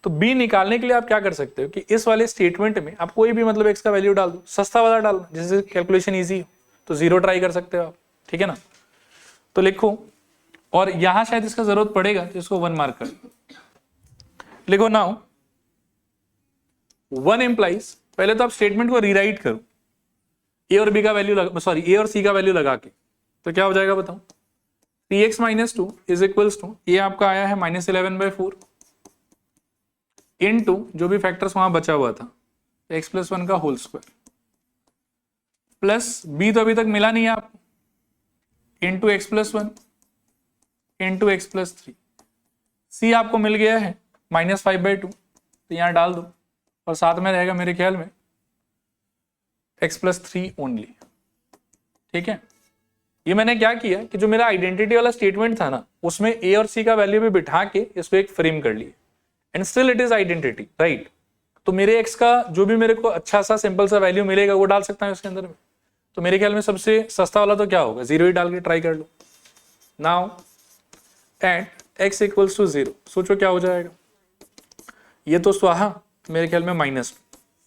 A: तो बी निकालने के लिए आप क्या कर सकते हो कि इस वाले स्टेटमेंट में आप कोई भी मतलब एक्स का वैल्यू डाल दो, सस्ता वाला डालना, जिससे कैलकुलेशन इजी हो। तो 0 ट्राई कर सकते हो आप। ठीक है ना, तो लिखो, और यहां शायद इसका जरूरत पड़ेगा तो इसको 1 मार्क कर लिखो। नाउ 1 इंप्लाइज, पहले तो आप स्टेटमेंट को रीराइट करो, ए और बी का वैल्यू सॉरी ए और सी का वैल्यू लगा के, तो क्या हो जाएगा बताओ? 3x - 2 इज इक्वल्स टू, ये आपका आया है -11/4 इनटू जो भी फैक्टर्स वहां बचा हुआ था, x + 1 का होल स्क्वायर, प्लस b तो अभी तक मिला नहीं है आपको, into x + 1 into x + 3, c आपको मिल गया है -5/2, तो यहां डाल दो, और साथ में रहेगा मेरे ख्याल में x + 3 ओनली। ठीक है, ये मैंने क्या किया कि जो मेरा आइडेंटिटी वाला स्टेटमेंट था ना, उसमें a और c का वैल्यू भी बिठा के इसको एक फ्रेम कर लिया, and still it is identity, right. तो मेरे x का जो भी मेरे को अच्छा सा सिंपल सा वैल्यू मिलेगा वो डाल सकता हूं इसके अंदर में। तो मेरे ख्याल में सबसे सस्ता वाला तो क्या होगा? 0 ही डाल के ट्राई कर लो। नाउ एट x = 0, सोचो क्या हो जाएगा? ये तो स्वाहा, मेरे ख्याल में -2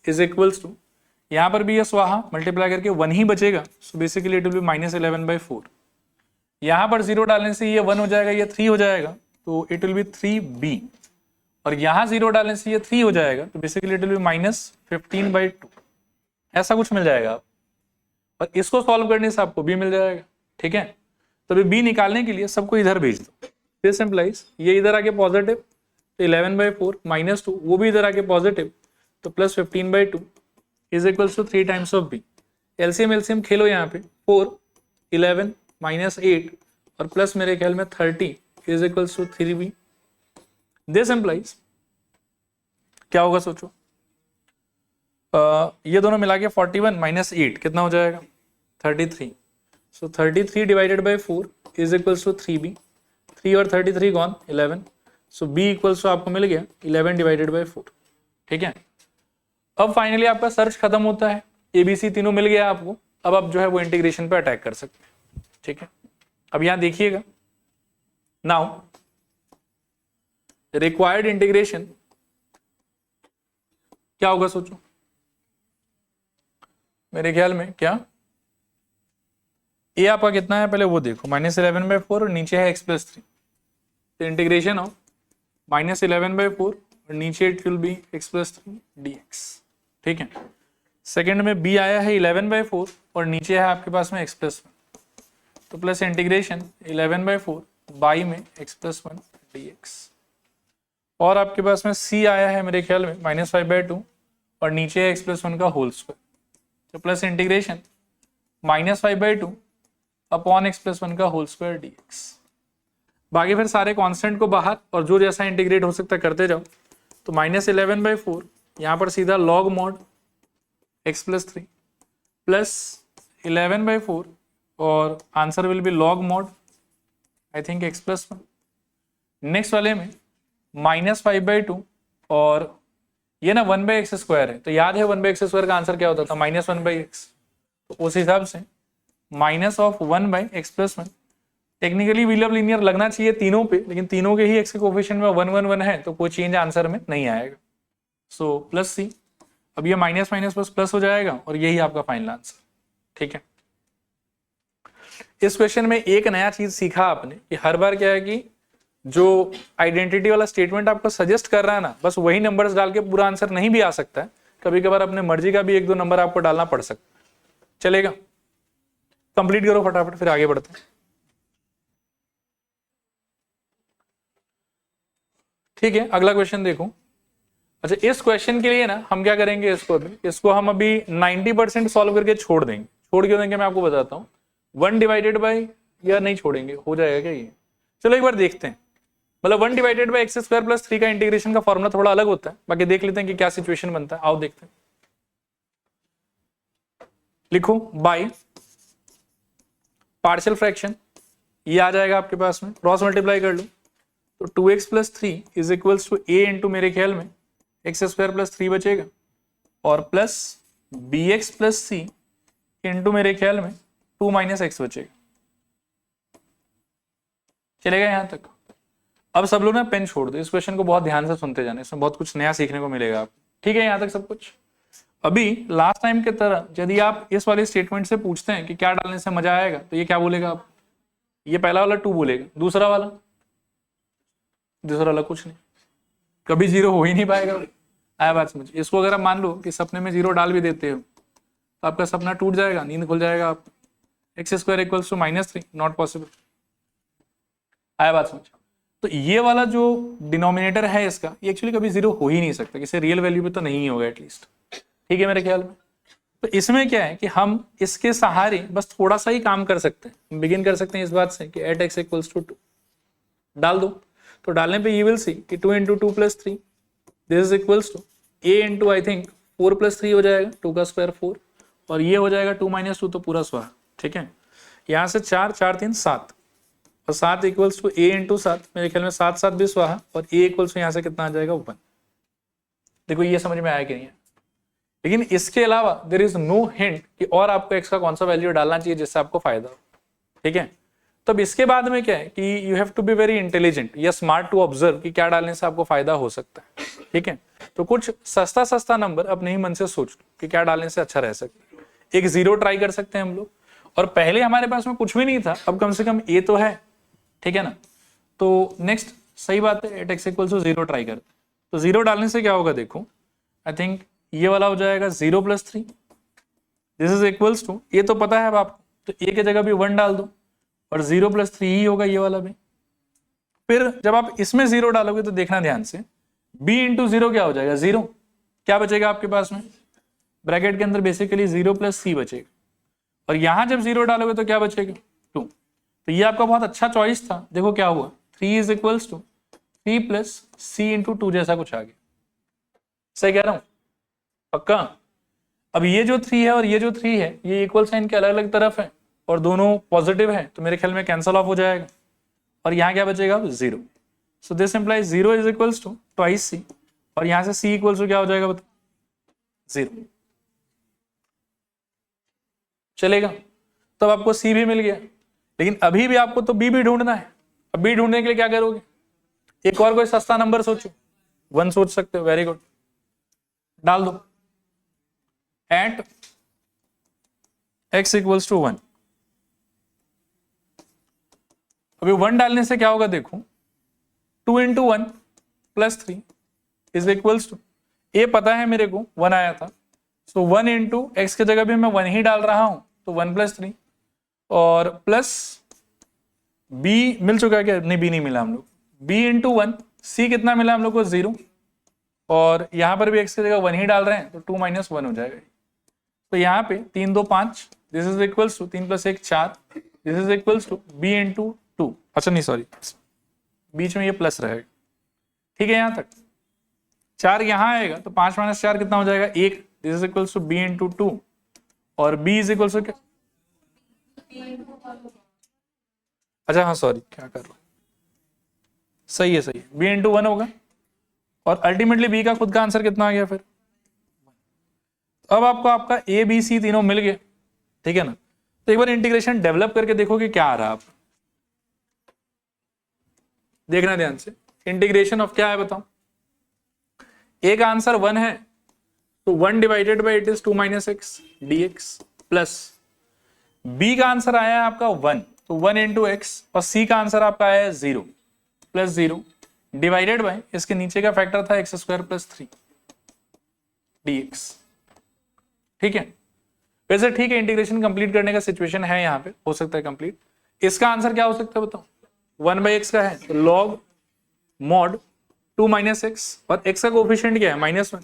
A: इज इक्वल्स टू, यहां पर भी ये स्वाहा मल्टीप्लाई करके 1 ही बचेगा, so basically it will B -11/4। यहां पर 0 डालने से ये 1 हो जाएगा, ये 3 हो जाएगा, तो इट विल बी 3b, और यहां 0 डालने से ये 3 हो जाएगा, तो बेसिकली इट विल बी -15/2। ऐसा कुछ मिल जाएगा आप, और इसको सॉल्व करने से आपको b मिल जाएगा। ठीक है, तो अभी b निकालने के लिए सबको इधर भेज दो। दिस इंप्लाइज, ये इधर आके पॉजिटिव, तो 11/4 -2, वो भी इधर आके पॉजिटिव, तो +15/2 is equals to 3 times of b। LCM खेलो यहाँ पे, 4 11 -8 और प्लस मेरे ख्याल में 30 is equals to 3b। This implies क्या होगा सोचो? ये दोनों मिला के 41 - 8 कितना हो जाएगा? 33। So 33 divided by 4 is equals to 3b। 3 और 33 गॉन, 11। सो b इक्वल्स टू आपको मिल गया 11 डिवाइडेड बाई 4। ठीक है, अब फाइनली आपका सर्च खत्म होता है, एबीसी तीनों मिल गया आपको। अब आप जो है वो इंटीग्रेशन पे अटैक कर सकते हैं। ठीक है, अब यहां देखिएगा, नाउ रिक्वायर्ड इंटीग्रेशन क्या होगा सोचो? मेरे ख्याल में क्या, ए आपका कितना है पहले वो देखो, -11/4 और नीचे है x + 3, तो इंटीग्रेशन ऑफ -11/4 और नीचे it will B x + 3 dx। ठीक है, सेकंड में b आया है 11/4 और नीचे है आपके पास में x + 1, तो प्लस इंटीग्रेशन 11/4 बाई में x प्लस 1 dx। और आपके पास में c आया है मेरे ख्याल में -5/2 और नीचे है x प्लस 1 का होल स्क्वायर, तो plus integration -5/2 upon x plus 1 का होल स्क्वायर dx। बाकी फिर सारे कांस्टेंट को बाहर और जो जैसा इंटीग्रेट हो सकता है करते जाओ। तो -11/4 यहाँ पर सीधा log mod x plus 3 plus 11/4 और answer will be log mod I think x plus 1। Next वाले में -5/2 और ये ना 1/x स्क्वायर है, तो याद है 1/x स्क्वायर का आंसर क्या होता था -1/x, तो उस हिसाब से -1/x plus 1। Technically wheel of linear लगना चाहिए तीनों पे, लेकिन तीनों के ही x के कोफिशिएंट में 1 1 1 है, तो कोई चेंज आंसर में नहीं आएगा। सो प्लस c, अब ये माइनस माइनस प्लस प्लस हो जाएगा और यही आपका फाइनल आंसर। ठीक है, इस क्वेश्चन में एक नया चीज सीखा आपने कि हर बार क्या है कि जो आइडेंटिटी वाला स्टेटमेंट आपको सजेस्ट कर रहा है ना, बस वही नंबर्स डाल के पूरा आंसर नहीं भी आ सकता है, कभी कभार अपने मर्जी का भी 1-2 नंबर आपको डालना पड़ सकता है। चलेगा, कंप्लीट करो फटाफट फिर आगे बढ़ते हैं। ठीक है, अगला क्वेश्चन देखो। अच्छा, इस क्वेश्चन के लिए ना हम क्या करेंगे, इसको हम अभी 90% सॉल्व करके छोड़ देंगे। छोड़ क्यों देंगे मैं आपको बताता हूँ। 1 डिवाइडेड बाई, या नहीं छोड़ेंगे, हो जाएगा क्या ये? चलो एक बार देखते हैं। मतलब 1 डिवाइडेड बाई x² प्लस 3 का इंटीग्रेशन का फॉर्मूला थोड़ा अलग होता है, बाकी देख लेते हैं कि क्या सिचुएशन बनता है। आओ देखते हैं। लिखो बाई पार्शियल फ्रैक्शन, ये आ जाएगा आपके पास में, क्रॉस मल्टीप्लाई कर लो तो 2x plus 3 is equals to a into मेरे ख्याल में x² प्लस 3 बचेगा और plus bx plus c into मेरे ख्याल में 2 माइनस x बचेगा। चलेगा यहां तक? अब सब लोग ना पेन छोड़ दो, इस क्वेश्चन को बहुत ध्यान से सुनते जाने, इसमें बहुत कुछ नया सीखने को मिलेगा आपको। ठीक है, यहां तक सब कुछ। अभी लास्ट टाइम की तरह यदि आप इस वाले स्टेटमेंट से पूछते हैं कि क्या डालने से मजा आएगा, तो ये क्या बोलेगा आप? ये पहला वाला 2 बोलेगा, दूसरा वाला कुछ नहीं, कभी 0 हो ही नहीं पाएगा। आया बात समझ? इसको अगर आप मान लो कि सपने में 0 डाल भी देते हो तो आपका सपना टूट जाएगा, नींद खुल जाएगा। आप x² equals to -3, not possible. आया बात समझ? तो ये वाला जो डिनोमिनेटर है इसका, ये एक्चुअली कभी 0 हो ही नहीं सकता, किसी रियल वैल्यू पे तो नहीं होगा एटलीस्ट। ठीक है मेरे ख्याल में। तो इसमें क्या है कि हम इसके सहारे बस थोड़ा सा ही काम कर सकते हैं, बिगिन कर सकते हैं इस बात से कि एट x इक्वल्स टू 2 डाल दो। तो डालने पे यू विल सी कि 2 into 2 plus 3 this is equals to a into I think 4 plus 3 हो जाएगा, 2 का स्क्वायर 4, और ये हो जाएगा 2 माइनस 2 तो पूरा स्वाहा। ठीक है, यहाँ से 4 4 3 7 और 7 इक्वल्स टू a इंटू 7, मेरे ख्याल में 7 7 भी स्वाहा और a इक्वल्स टू यहाँ से कितना आ जाएगा 1। देखो ये समझ में आया कि नहीं है? लेकिन इसके अलावा देयर इज नो हिंट कि और आपको x का कौन सा वैल्यू डालना चाहिए जिससे आपको फायदा हो। ठीक है, तब इसके बाद में क्या है कि you have to be very intelligent या स्मार्ट टू ऑब्जर्व कि क्या डालने से आपको फायदा हो सकता है। ठीक है, तो कुछ सस्ता सस्ता नंबर अपने ही मन से सोच लो कि क्या डालने से अच्छा रह सकता है। एक 0 ट्राई कर सकते हैं हम लोग, और पहले हमारे पास में कुछ भी नहीं था, अब कम से कम a तो है। ठीक है ना, तो नेक्स्ट सही बात है, at x equals to 0 try करते। तो 0 डालने से क्या होगा, देखो आई थिंक ये वाला हो जाएगा 0 plus 3, this is equals to, ये तो पता है अब आपको, तो a की जगह भी 1 डाल दो और 0 प्लस 3 ही होगा ये वाला भी। फिर जब आप इसमें 0 डालोगे तो देखना ध्यान से, b इंटू 0 क्या हो जाएगा 0, क्या बचेगा आपके पास में ब्रैकेट के अंदर बेसिकली 0 प्लस c बचेगा, और यहां जब 0 डालोगे तो क्या बचेगा 2। तो ये आपका बहुत अच्छा चॉइस था। देखो क्या हुआ, 3 is equals to 3 plus c into 2 जैसा कुछ आ गया। सही कह रहा हूं? पक्का? अब ये जो 3 है और ये जो 3 है ये इक्वल साइन के अलग अलग तरफ है और दोनों पॉजिटिव है, तो मेरे ख्याल में कैंसल ऑफ हो जाएगा और यहाँ क्या बचेगा 0। So this implies 0 is equals to twice c, और यहाँ से c इक्वल्स टू क्या हो जाएगा बता 0। चलेगा? तब आपको c भी मिल गया, लेकिन अभी भी आपको तो b भी ढूंढना है। अब b ढूंढने के लिए क्या करोगे, एक और कोई सस्ता नंबर सोचो। 1 सोच सकते हो, वेरी गुड, डाल दो एट x इक्वल्स टू 1। अभी 1 डालने से क्या होगा, देखो 2 into 1 plus 3 is equals to, ये पता है मेरे को 1 आया था, सो 1 इंटू एक्स की जगह भी मैं 1 ही डाल रहा हूं, तो 1 प्लस 3 और प्लस बी मिल चुका है क्या? नहीं, बी नहीं मिला हम लोग। बी इंटू 1, सी कितना मिला हम लोग को? 0, और यहां पर भी एक्स की जगह 1 ही डाल रहे हैं तो 2 - 1 हो जाएगा। तो यहाँ पे 3 2 5, this is equals to 3 + 1 4, this is equals to b into 2। अच्छा नहीं सॉरी, बीच में ये प्लस रहेगा, ठीक है। यहां तक 4 यहां आएगा तो 5 - 4 कितना हो जाएगा? 1, this is equals to b into 2, और बी इज इक्वल्स टू क्या? अच्छा हाँ सॉरी, क्या कर रहा हूं, सही है सही है, बी इंटू 1 होगा, और अल्टीमेटली बी का खुद का आंसर कितना आ गया फिर? अब आपको आपका ए बी सी तीनों मिल गए, ठीक है ना। तो एक बार इंटीग्रेशन डेवलप करके देखो कि क्या आ रहा है। आप देखना ध्यान से, इंटीग्रेशन ऑफ क्या है बताओ? ए का आंसर 1 है तो 1 divided by it is 2 - x dx, plus b का आंसर आया है आपका 1 तो 1 इंटू एक्स, और सी का आंसर आपका आया है 0 प्लस 0 डिवाइडेड बाय इसके नीचे का फैक्टर था x² + 3 dx, ठीक है। वैसे ठीक है, इंटीग्रेशन कंप्लीट करने का सिचुएशन है यहाँ पे, हो सकता है कंप्लीट। इसका आंसर क्या हो सकता है बताओ? 1/x का है तो log mod 2 - x, और x का कोफिशिएंट क्या है? -1,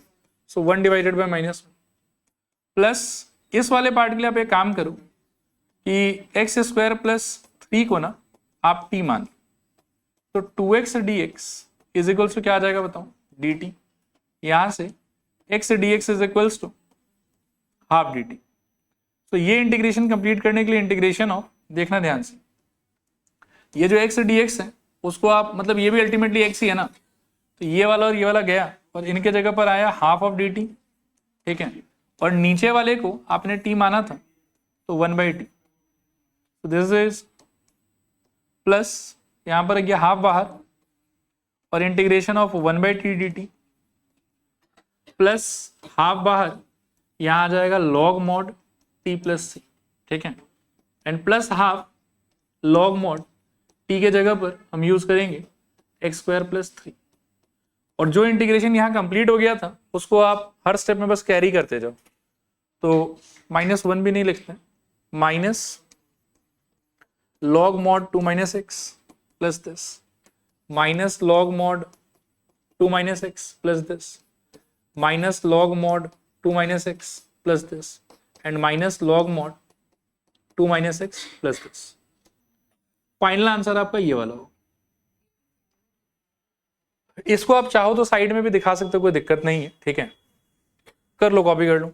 A: सो 1 डिवाइडेड बाय -1, प्लस इस वाले पार्ट के लिए आप एक काम करो कि x² + 3 को ना आप t मान, तो 2x dx is equals to क्या आ जाएगा बताओ? dt। यहां से x dx is equals to half dt। तो ये इंटीग्रेशन कंप्लीट करने के लिए इंटीग्रेशन ऑफ, देखना ध्यान से, ये जो x dx है उसको आप, मतलब ये भी अल्टीमेटली x ही है ना, तो ये वाला और ये वाला गया और इनके जगह पर आया हाफ ऑफ dt, ठीक है। और नीचे वाले को आपने t माना था तो 1/t, तो दिस इज प्लस, यहां पर गया हाफ बाहर, और integration of 1/t dt plus half बाहर, यहां आ जाएगा log mod t + c, ठीक है, and plus half log mod t के जगह पर हम यूज करेंगे x² + 3। और जो इंटीग्रेशन यहां कंप्लीट हो गया था उसको आप हर स्टेप में बस कैरी करते जाओ, तो -1 भी नहीं लिखते, minus log mod 2 - x plus this, minus log mod 2 - x plus this, minus log mod 2 - x plus this, and minus log mod 2 - x plus this. Final answer आपका ये वाला हो। इसको आप चाहो तो साइड में भी दिखा सकते हो, कोई दिक्कत नहीं है, ठीक है। कर लो, कॉपी कर लो।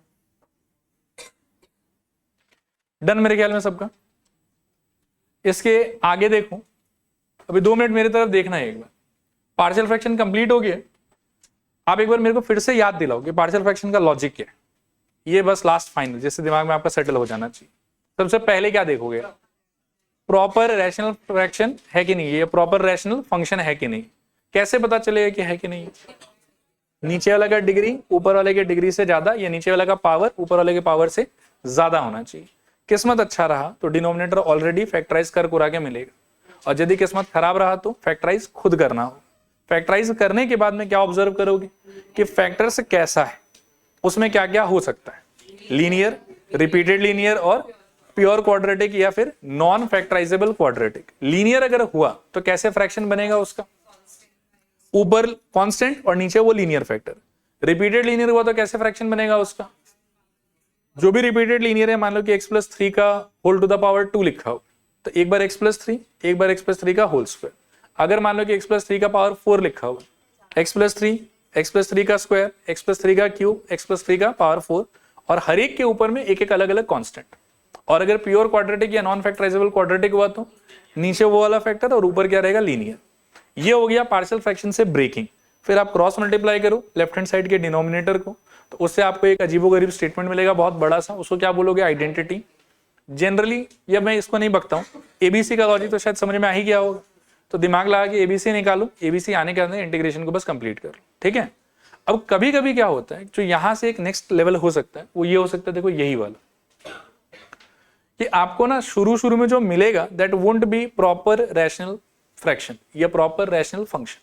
A: डन मेरे ख्याल में सबका। इसके आगे देखो, अभी 2 मिनट मेरी तरफ देखना है एक बार। पार्शियल फ्रैक्शन कंप्लीट हो गया, आप एक बार मेरे को फिर से याद दिलाओ कि पार्शियल फ्रैक्शन का लॉजिक क्या है। ये बस लास्ट फाइनल, जिससे दिमाग में आपका सेटल हो जाना चाहिए। सबसे पहले क्या देखोगे? प्रॉपर रैशनल फ्रैक्शन है कि नहीं, ये प्रॉपर रैशनल फंक्शन है कि नहीं। कैसे पता चलेगा कि है कि नहीं? नीचे वाला का डिग्री ऊपर वाले के डिग्री से ज्यादा, या नीचे वाला का पावर ऊपर वाले के पावर से ज्यादा होना चाहिए। किस्मत अच्छा रहा तो डिनोमिनेटर ऑलरेडी फैक्टराइज कर कुरा के मिलेगा, और यदि किस्मत खराब रहा तो फैक्टराइज खुद करना हो। फैक्टराइज करने के बाद में क्या ऑब्जर्व करोगे कि फैक्टर्स कैसा है, उसमें क्या क्या हो सकता है, लीनियर, रिपीटेड लीनियर, और प्योर क्वाड्रेटिक, या फिर नॉन फैक्टराइजेबल क्वाड्रेटिक। लीनियर अगर हुआ तो कैसे फ्रैक्शन बनेगा उसका? ऊपर कांस्टेंट और नीचे वो लीनियर फैक्टर। रिपीटेड लीनियर हुआ तो कैसे फ्रैक्शन बनेगा उसका? जो भी रिपीटेड लीनियर है, मान लो कि x + 3 का होल टू द पावर 2 लिखा हो, तो एक बार x + 3, एक बार x + 3 का होल स्क्वायर। अगर मान लो कि x + 3 का पावर 4 लिखा हो, x + 3, x + 3 का स्क्वायर, x + 3 का क्यूब, x + 3 का पावर 4, और हर एक के ऊपर में एक एक अलग अलग कांस्टेंट। और अगर प्योर क्वाड्रेटिक या नॉन फैक्टराइजेबल क्वाड्रेटिक हुआ तो नीचे वो वाला फैक्टर और ऊपर क्या रहेगा? लीनियर। ये हो गया पार्शियल फ्रैक्शन से ब्रेकिंग। फिर आप क्रॉस मल्टीप्लाई करो लेफ्ट हैंड साइड के डिनोमिनेटर को, तो उससे आपको एक अजीबोगरीब स्टेटमेंट मिलेगा, बहुत बड़ा सा। उसको क्या बोलोगे? आइडेंटिटी। जनरली ये मैं इसको नहीं बकता हूँ, एबीसी का लॉजिक तो शायद समझ में आ ही गया होगा, तो दिमाग लगा के एबीसी निकालो, एबीसी आने के अंदर इंटीग्रेशन को बस कंप्लीट कर लो, ठीक है। अब कभी कभी क्या होता है, जो यहां से एक नेक्स्ट लेवल हो सकता है वो ये हो सकता है, देखो यही वाला, कि आपको ना शुरू में जो मिलेगा that won't be proper rational fraction या प्रॉपर रैशनल फंक्शन,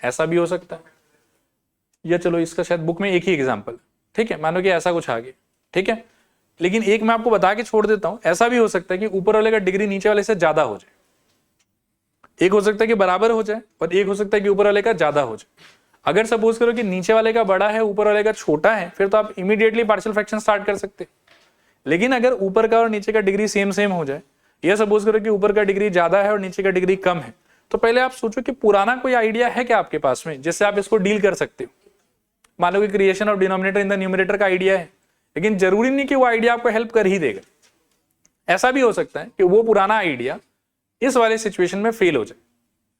A: ऐसा भी हो सकता है। या चलो इसका शायद बुक में एक ही एग्जांपल, ठीक है, मानो कि ऐसा कुछ आ गया, ठीक है। लेकिन एक मैं आपको बता के छोड़ देता हूं, ऐसा भी हो सकता है कि ऊपर वाले का डिग्री नीचे वाले से ज्यादा हो जाए, एक हो सकता है कि बराबर हो जाए और एक हो सकता है कि ऊपर वाले का ज्यादा हो जाए। अगर सपोज करो कि नीचे वाले का बड़ा है ऊपर वाले का छोटा है, फिर तो आप इमीडिएटली पार्शियल फ्रैक्शन स्टार्ट कर सकते। लेकिन अगर ऊपर का और नीचे का डिग्री सेम सेम हो जाए, या सपोज करो कि ऊपर का डिग्री ज्यादा है और नीचे का डिग्री कम है, तो पहले आप सोचो कि पुराना कोई आइडिया है क्या आपके पास में जिससे आप इसको डील कर सकते हो। मान लो कि creation of denominator in the numerator का आइडिया है, लेकिन जरूरी नहीं कि वो आइडिया आपको हेल्प कर ही देगा। ऐसा भी हो सकता है कि वो पुराना आइडिया इस वाले सिचुएशन में फेल हो जाए।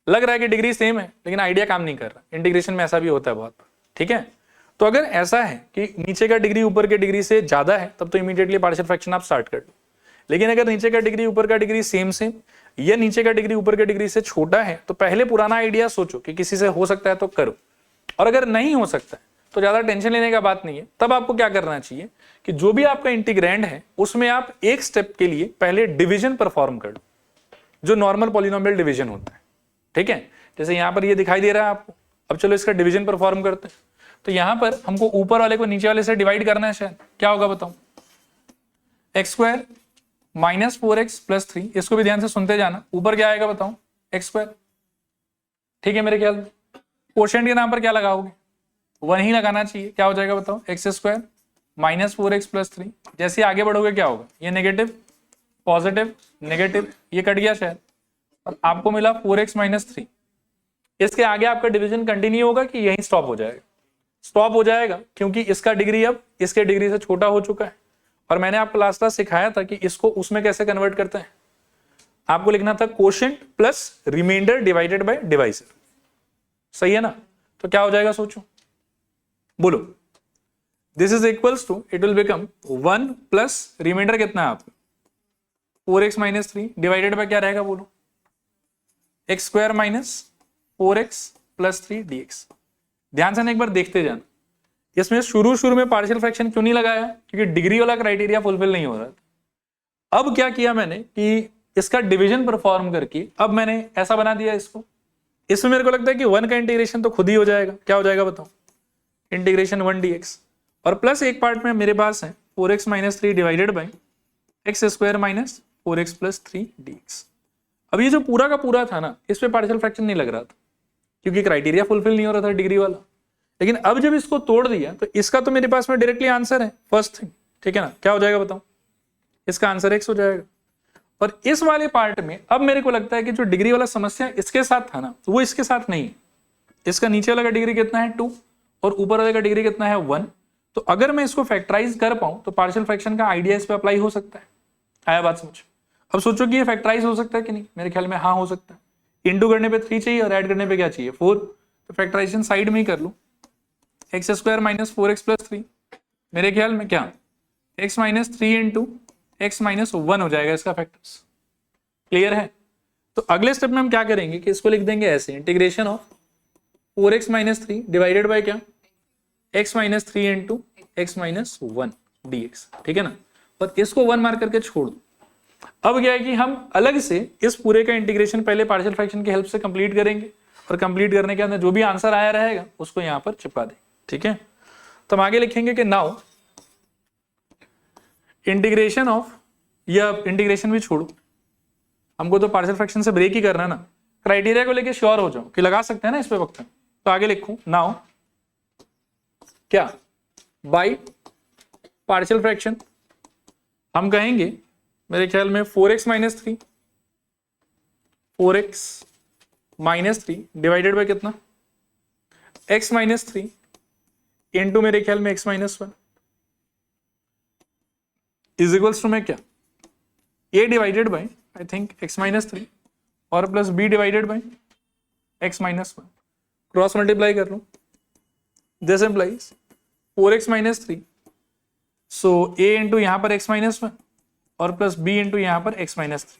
A: लग रहा है कि डिग्री सेम है लेकिन आइडिया काम नहीं कर रहा। इंटीग्रेशन में ऐसा भी होता है बहुत, ठीक है। तो अगर ऐसा है कि नीचे का डिग्री ऊपर के डिग्री से ज्यादा है, तब तो इमीडिएटली पार्शियल फ्रैक्शन आप स्टार्ट कर दो। लेकिन अगर नीचे का डिग्री ऊपर का डिग्री सेम सेम या नीचे का डिग्री ऊपर के डिग्री से छोटा है, तो पहले पुराना आइडिया सोचो कि किसी से हो सकता है तो करो, और अगर नहीं हो सकता है तो ज्यादा टेंशन लेने का बात नहीं है। तब आपको क्या करना चाहिए कि जो भी आपका इंटीग्रैंड है उसमें आप एक स्टेप के लिए पहले डिवीजन परफॉर्म कर लो, जो नॉर्मल पॉलिनोमियल डिवीजन होता है, ठीक है। जैसे यहां पर ये दिखाई दे रहा है आपको। अब चलो इसका डिवीजन परफॉर्म करते हैं। तो यहां पर हमको ऊपर वाले को नीचे वाले से डिवाइड करना है, शायद क्या होगा बताओ। X square minus 4x plus 3, इसको भी ध्यान से सुनते जाना। ऊपर क्या आएगा बताओ, एक्स स्क्वायर, ठीक है। मेरे ख्याल में कोशेंट के नाम पर क्या लगाओगे, 1 ही लगाना चाहिए। क्या हो जाएगा बताओ, x square minus 4x plus 3। जैसे आगे बढ़ोगे क्या होगा, ये नेगेटिव पॉजिटिव नेगेटिव, ये कट गया शायद, और आपको मिला 4x माइनस 3। इसके आगे आपका डिवीजन कंटिन्यू होगा कि यहीं स्टॉप हो जाएगा? स्टॉप हो जाएगा, क्योंकि इसका डिग्री अब इसके डिग्री से छोटा हो चुका है। और मैंने आपको लास्ट क्लास सिखाया था कि इसको उसमें कैसे कन्वर्ट करते हैं। आपको लिखना था quotient plus remainder divided by divisor, सही है ना। तो क्या हो जाएगा सोचो, बोलो। This is equals to, it will become 1 plus remainder कितना है आपका 4x माइनस 3 डिवाइडेड बाय क्या रहेगा बोलो, x square minus 4x plus 3 dx। ध्यान से एक बार देखते जाना, इसमें शुरू में पार्शियल फ्रैक्शन क्यों नहीं लगाया, क्योंकि डिग्री वाला क्राइटेरिया फुलफिल नहीं हो रहा था। अब क्या किया मैंने कि इसका डिवीजन परफॉर्म करके अब मैंने ऐसा बना दिया इसको। इसमें मेरे को लगता है कि 1 का इंटीग्रेशन तो खुद ही हो जाएगा। क्या हो जाएगा बताओ, इंटीग्रेशन 1 dx, और प्लस एक पार्ट में मेरे पास है 4x minus 3 divided by x square minus 4x plus 3 dx। अब ये जो पूरा का पूरा था ना, इस पे पार्शियल फ्रैक्शन नहीं लग रहा था क्योंकि क्राइटेरिया फुलफिल नहीं हो रहा था डिग्री वाला। लेकिन अब जब इसको तोड़ दिया तो इसका तो मेरे पास में डायरेक्टली आंसर है फर्स्ट थिंग, ठीक है ना। क्या हो जाएगा बताओ, इसका आंसर x हो जाएगा। और इस वाले पार्ट में अब मेरे को लगता है कि जो डिग्री वाला समस्या इसके साथ था ना, वो इसके साथ नहीं है। इसका नीचे वाला का डिग्री कितना है 2 और ऊपर वाले का डिग्री कितना है 1। तो अगर मैं इसको फैक्टराइज कर पाऊं तो पार्शियल फ्रैक्शन का आइडिया इस पे अप्लाई हो सकता है। आया बात समझ। अब सोचो कि ये फैक्टराइज हो सकता है कि नहीं, मेरे ख्याल में हाँ हो सकता है। इंटू करने पे 3 चाहिए और ऐड करने पे क्या चाहिए 4, तो फैक्टराइजेशन साइड में ही कर लूं। X square minus 4x plus 3, मेरे ख्याल में क्या x minus 3 into x minus 1 हो जाएगा इसका फैक्टर्स। क्लियर है। तो अगले स्टेप में हम क्या करेंगे कि इसको लिख देंगे ऐसे, integration of 4x minus 3 divided bye क्या x minus 3 into x minus 1 dx, ठीक है ना। और इसको 1 मार्क करके छोड़ दो। अब क्या है कि हम अलग से इस पूरे का इंटीग्रेशन पहले पार्शियल फ्रैक्शन की हेल्प से कंप्लीट करेंगे, और कंप्लीट करने के अंदर जो भी आंसर आया रहेगा उसको यहां पर चिपका देंगे, ठीक है। तो हम आगे लिखेंगे कि नाउ इंटीग्रेशन ऑफ, या इंटीग्रेशन भी छोड़ो, हमको तो पार्शियल फ्रैक्शन से ब्रेक ही करना है ना। क्राइटेरिया को लेके श्योर हो जाओ कि लगा सकते हैं ना इस पे वक्त। तो आगे लिखूं नाउ क्या बाय पार्शियल फ्रैक्शन हम कहेंगे मेरे ख्याल में 4x minus 3 4x minus 3 divided by कितना x माइनस 3 इंटू मेरे ख्याल में x minus 1 is equals to में क्या a divided by I think x minus 3 और plus b divided by x minus 1। Cross multiply कर लो, this implies 4x minus 3, so a into यहां पर x माइनस 1 और प्लस b इंटू यहां पर x माइनस 3।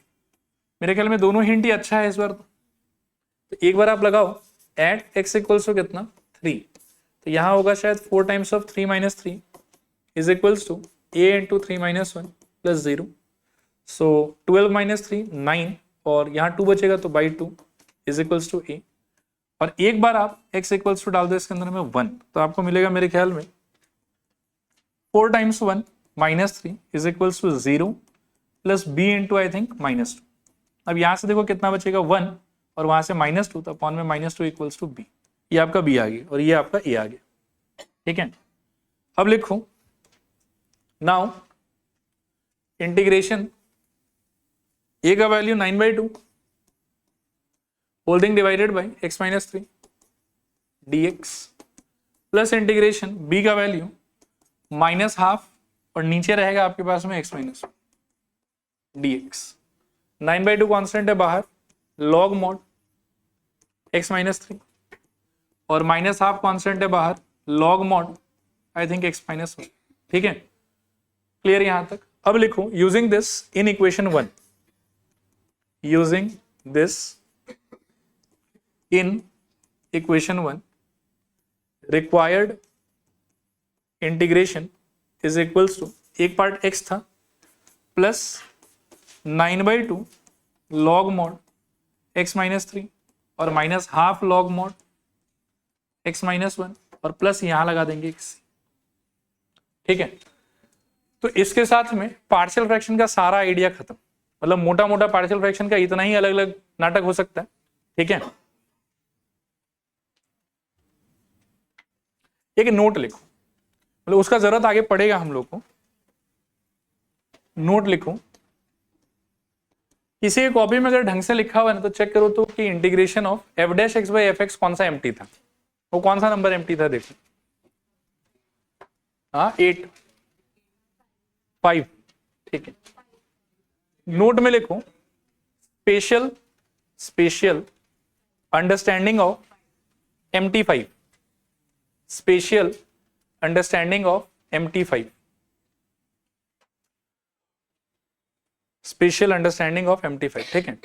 A: मेरे ख्याल में दोनों हिंट ही अच्छा है इस बार। तो एक बार आप लगाओ एट x इक्वल्स टू कितना 3, तो यहां होगा शायद 4 times of 3 minus 3 is equals to a into 3 minus 1 plus 0। So 12 minus 3 9, और यहाँ 2 बचेगा तो by 2 is equals to a। और एक बार आप x इक्वल्स टू डाल दो इसके अंदर में 1, तो आपको मिलेगा मेरे ख्याल में 4 times 1 minus 3 is equals to 0 plus b into I think minus 2। अब यहां से देखो कितना बचेगा 1, और वहां से -2 तो अपॉन में -2 इक्वल्स टू बी, ये आपका बी आ गया और ये आपका ए आ गया। ठीक है, अब लिखो नाउ इंटीग्रेशन ए का value 9/2 whole thing divided by x minus 3 dx plus integration b का वैल्यू -12 और नीचे रहेगा आपके पास में x माइनस dx। 9/2 कॉन्स्टेंट है बाहर, log mod x माइनस 3 और -12 कॉन्स्टेंट है बाहर, log mod I think x minus 1। ठीक है, क्लियर यहां तक। अब लिखो using this in equation 1, using this in equation 1 required integration is equals to, एक पार्ट x था plus 9/2 log mod x minus 3 और -12 log mod x माइनस 1 और प्लस यहां लगा देंगे x। ठीक है, तो इसके साथ में पार्शियल फ्रैक्शन का सारा आइडिया खत्म। मतलब मोटा मोटा पार्शियल फ्रैक्शन का इतना ही अलग अलग नाटक हो सकता है। ठीक है, एक नोट लिखो, मतलब उसका जरूरत आगे पड़ेगा हम लोग को। नोट लिखो, किसी की कॉपी में अगर ढंग से लिखा हुआ है ना तो चेक करो तो कि integration of f dash x by f x कौन सा एम्प्टी था, वो कौन सा नंबर एम्प्टी था देखो। हाँ 8 5। ठीक है, नोट में लिखो special understanding of MT5, special understanding of MT5, special understanding of MT5। ठीक है,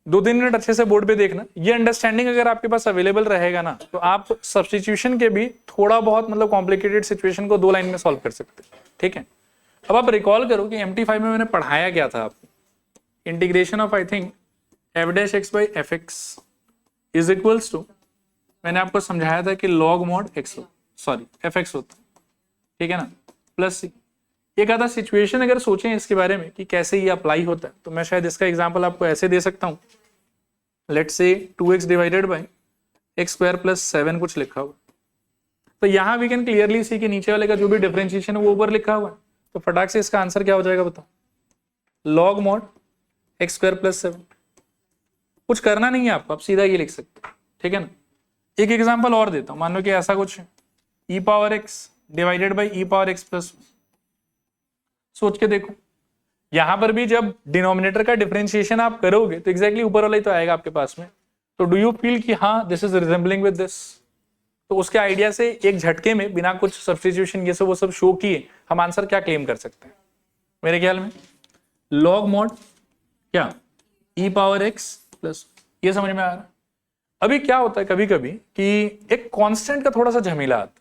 A: 2-3 मिनट अच्छे से बोर्ड पे देखना। ये अंडरस्टैंडिंग अगर आपके पास अवेलेबल रहेगा ना तो आप सब्स्टिट्यूशन के भी थोड़ा बहुत मतलब कॉम्प्लिकेटेड सिचुएशन को 2 लाइन में सॉल्व कर सकते हैं। ठीक है, अब आप रिकॉल करो कि MT5 में मैंने पढ़ाया क्या था आपको। Integration of I think f dash x by f x is equals to, मैंने आपको समझाया था कि log mod x sorry f x होता है। ठीक है ना, प्लस c। एक आधा सिचुएशन अगर सोचें इसके बारे में कि कैसे ये अप्लाई होता है तो मैं शायद इसका एग्जांपल आपको ऐसे दे सकता हूं। Let's say 2x divided by x square plus 7 कुछ लिखा हुआ, तो यहां वी कैन क्लियरली सी कि नीचे वाले का जो भी डिफरेंशिएशन है वो ऊपर लिखा हुआ है, तो फटाक से इसका आंसर क्या हो जाएगा बताओ, log mod x square plus 7। कुछ करना नहीं है आपको, आप सीधा ये लिख सकते हैं। ठीक है ना, एक एग्जांपल और देता हूं, मान लो कि ऐसा कुछ है e power x divided by e power x plus. सोच के देखो, यहां पर भी जब डिनोमिनेटर का डिफरेंशिएशन आप करोगे तो एग्जैक्टली ऊपर वाला ही तो आएगा आपके पास में। तो डू यू फील कि हाँ this is resembling with this, तो उसके आइडिया से एक झटके में बिना कुछ सब्स्टिट्यूशन ये सब वो सब शो किए हम आंसर क्या क्लेम कर सकते हैं मेरे ख्याल में, log mod क्या e पावर x प्लस। ये समझ में आ रहा है। अभी क्या होता है कभी कभी कि एक कांस्टेंट का थोड़ा सा झमेला आता है,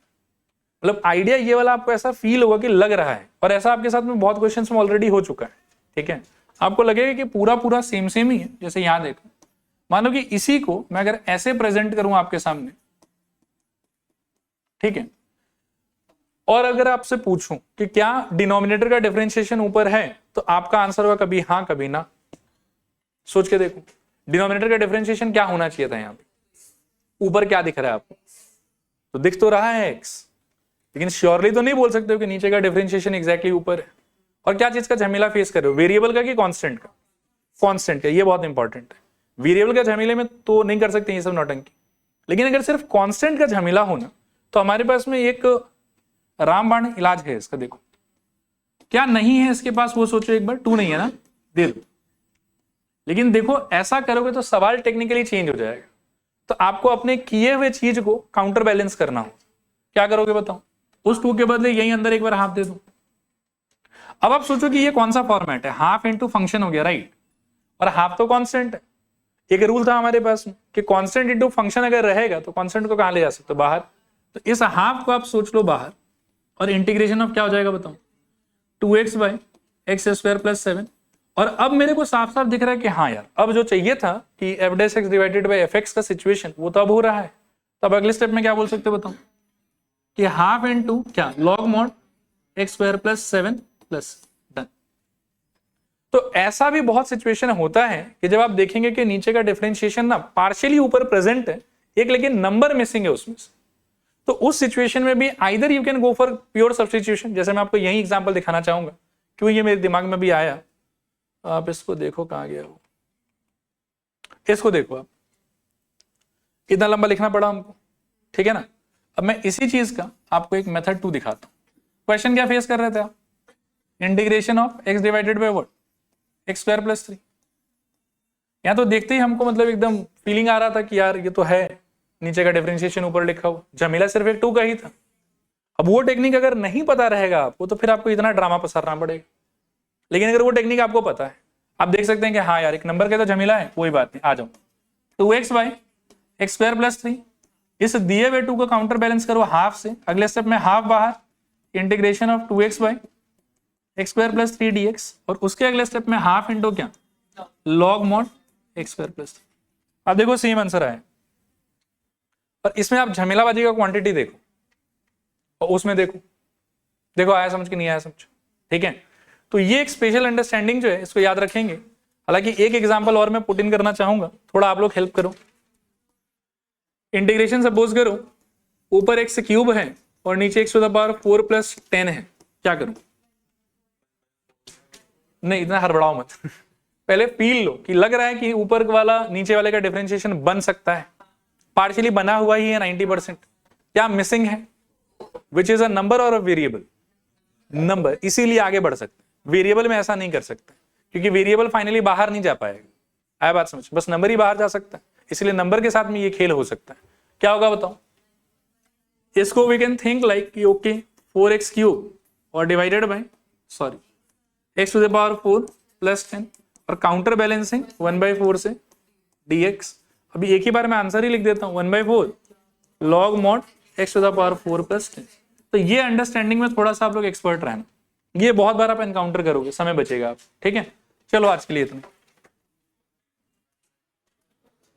A: मतलब आइडिया ये वाला आपको ऐसा फील होगा कि लग रहा है, और ऐसा आपके साथ में बहुत क्वेश्चंस में ऑलरेडी हो चुका है। ठीक है, आपको लगेगा कि पूरा पूरा सेम सेम ही है। जैसे यहां देखो, मान लो कि इसी को मैं अगर ऐसे प्रेजेंट करूं आपके सामने, ठीक है, और अगर आपसे पूछूं कि क्या डिनोमिनेटर का डिफरेंशिएशन ऊपर है तो आपका आंसर होगा कभी हाँ कभी ना। सोच के देखो, डिनोमिनेटर का डिफरेंशिएशन क्या होना चाहिए था, यहां पे ऊपर क्या दिख रहा है आपको, तो दिख तो रहा है x, लेकिन श्योरली तो नहीं बोल सकते हो कि नीचे का डिफरेंशिएशन एग्जैक्टली ऊपर है। और क्या चीज का झमेला फेस कर रहे हो, वेरिएबल का कि कांस्टेंट का? कांस्टेंट का, ये बहुत इंपॉर्टेंट है। वेरिएबल का झमेले में तो नहीं कर सकते ये सब नौटंकी, लेकिन अगर सिर्फ कांस्टेंट का झमेला होना तो हमारे पास में एक रामबाण इलाज है इसका। देखो क्या नहीं है इसके पास, वो सोचो एक बार। 2 नहीं है ना, दे दो। लेकिन देखो ऐसा करोगे तो सवाल टेक्निकली चेंज हो जाएगा, तो आपको अपने किए हुए चीज को काउंटर बैलेंस करना हो। क्या करोगे बताओ, उस 2 के बदले यही अंदर एक बार हाफ दे दो। अब आप सोचो कि ये कौन सा फॉर्मेट है, हाफ इंटू फंक्शन हो गया, राइट, और हाफ तो कांस्टेंट है। एक रूल था हमारे पास में कि कांस्टेंट इंटू फंक्शन अगर रहेगा तो कांस्टेंट को कहां ले जा सकते हो, बाहर। तो इस हाफ को आप सोच लो बाहर, और इंटीग्रेशन ऑफ क्या हो जाएगा बताओ, 2x by x square plus 7। और अब मेरे को साफ साफ दिख रहा है कि हाँ यार, अब जो चाहिए था कि F dash x divided by f x का सिचुएशन वो तो अब हो रहा है। तो अब अगले स्टेप में क्या बोल सकते हो बताओ, कि हाफ इंटू क्या, log mod x square plus 7 plus, done. तो ऐसा भी बहुत सिचुएशन होता है कि जब आप देखेंगे कि नीचे का डिफरेंशिएशन ना पार्शियली ऊपर प्रेजेंट है एक, लेकिन नंबर मिसिंग है उसमें से, तो उस सिचुएशन में भी either you can go for pure substitution. जैसे मैं आपको यही एग्जांपल दिखाना चाहूंगा क्यों ये मेरे दिमाग में भी आया। आप इसको देखो कहां गया वो, इसको देखो आप, इतना लंबा लिखना पड़ा हमको, ठीक है ना। अब मैं इसी चीज का आपको एक मेथड 2 दिखाता हूं। क्वेश्चन क्या फेस कर रहे थे आप, integration of x divided by what, x square plus 3। यहां तो देखते ही हमको मतलब एकदम फीलिंग आ रहा था कि यार ये तो है, नीचे का डिफरेंशिएशन ऊपर लिखा हुआ, झमेला सिर्फ एक 2 का ही था। अब वो टेक्निक अगर नहीं पता रहेगा आपको तो फिर आपको इतना ड्रामा पसारना पड़ेगा, लेकिन अगर वो टेक्निक आपको पता है, आप देख सकते हैं कि हाँ यार एक नंबर का तो झमेला है, कोई बात नहीं, आ जाओ। 2x by x square plus 3, इस दिए हुए 2 को काउंटर बैलेंस करो हाफ से, अगले स्टेप में हाफ बाहर, integration of 2x by x square plus 3 dx, और उसके अगले स्टेप में हाफ इंटू क्या, log mod x square plus 3। अब देखो सेम आंसर आया, और इसमें आप झमेलाबाजी का क्वांटिटी देखो और उसमें देखो, देखो आया समझ कि नहीं आया समझ, ठीक है। तो ये एक स्पेशल अंडरस्टैंडिंग जो है इसको याद रखेंगे। हालांकि एक एग्जांपल और मैं पुट इन करना चाहूंगा, थोड़ा आप लोग हेल्प करो। इंटीग्रेशन सपोज करो ऊपर x क्यूब है और नीचे x to the power 4 plus 10 है, क्या करूं? नहीं इतना हड़बड़ाओ मत पहले फील लो कि लग रहा है कि ऊपर वाला नीचे वाले का डिफरेंशिएशन बन सकता है, पार्शियली बना हुआ ही है 90%, क्या मिसिंग है, विच इज अ नंबर और अ वेरिएबल, नंबर, इसीलिए आगे बढ़ सकते हैं। वेरिएबल में ऐसा नहीं कर सकते क्योंकि वेरिएबल फाइनली बाहर नहीं जा पाएगा, आया बात समझ, बस नंबर ही बाहर जा सकता है, इसलिए नंबर के साथ में ये खेल हो सकता है। क्या होगा बताओ, इसको वी कैन थिंक लाइक कि ओके 4x क्यूब और divided by x to the power 4 plus 10 और काउंटर बैलेंसिंग 1/4 से dx। अभी एक ही बार मैं आंसर ही लिख देता हूं, 1/4 log mod x to the power 4 plus 10। तो ये अंडरस्टैंडिंग में थोड़ा सा आप लोग एक्सपर्ट रहना, ये बहुत बार आप एनकाउंटर करोगे, समय बचेगा आप, ठीक है। चलो आज के लिए इतना।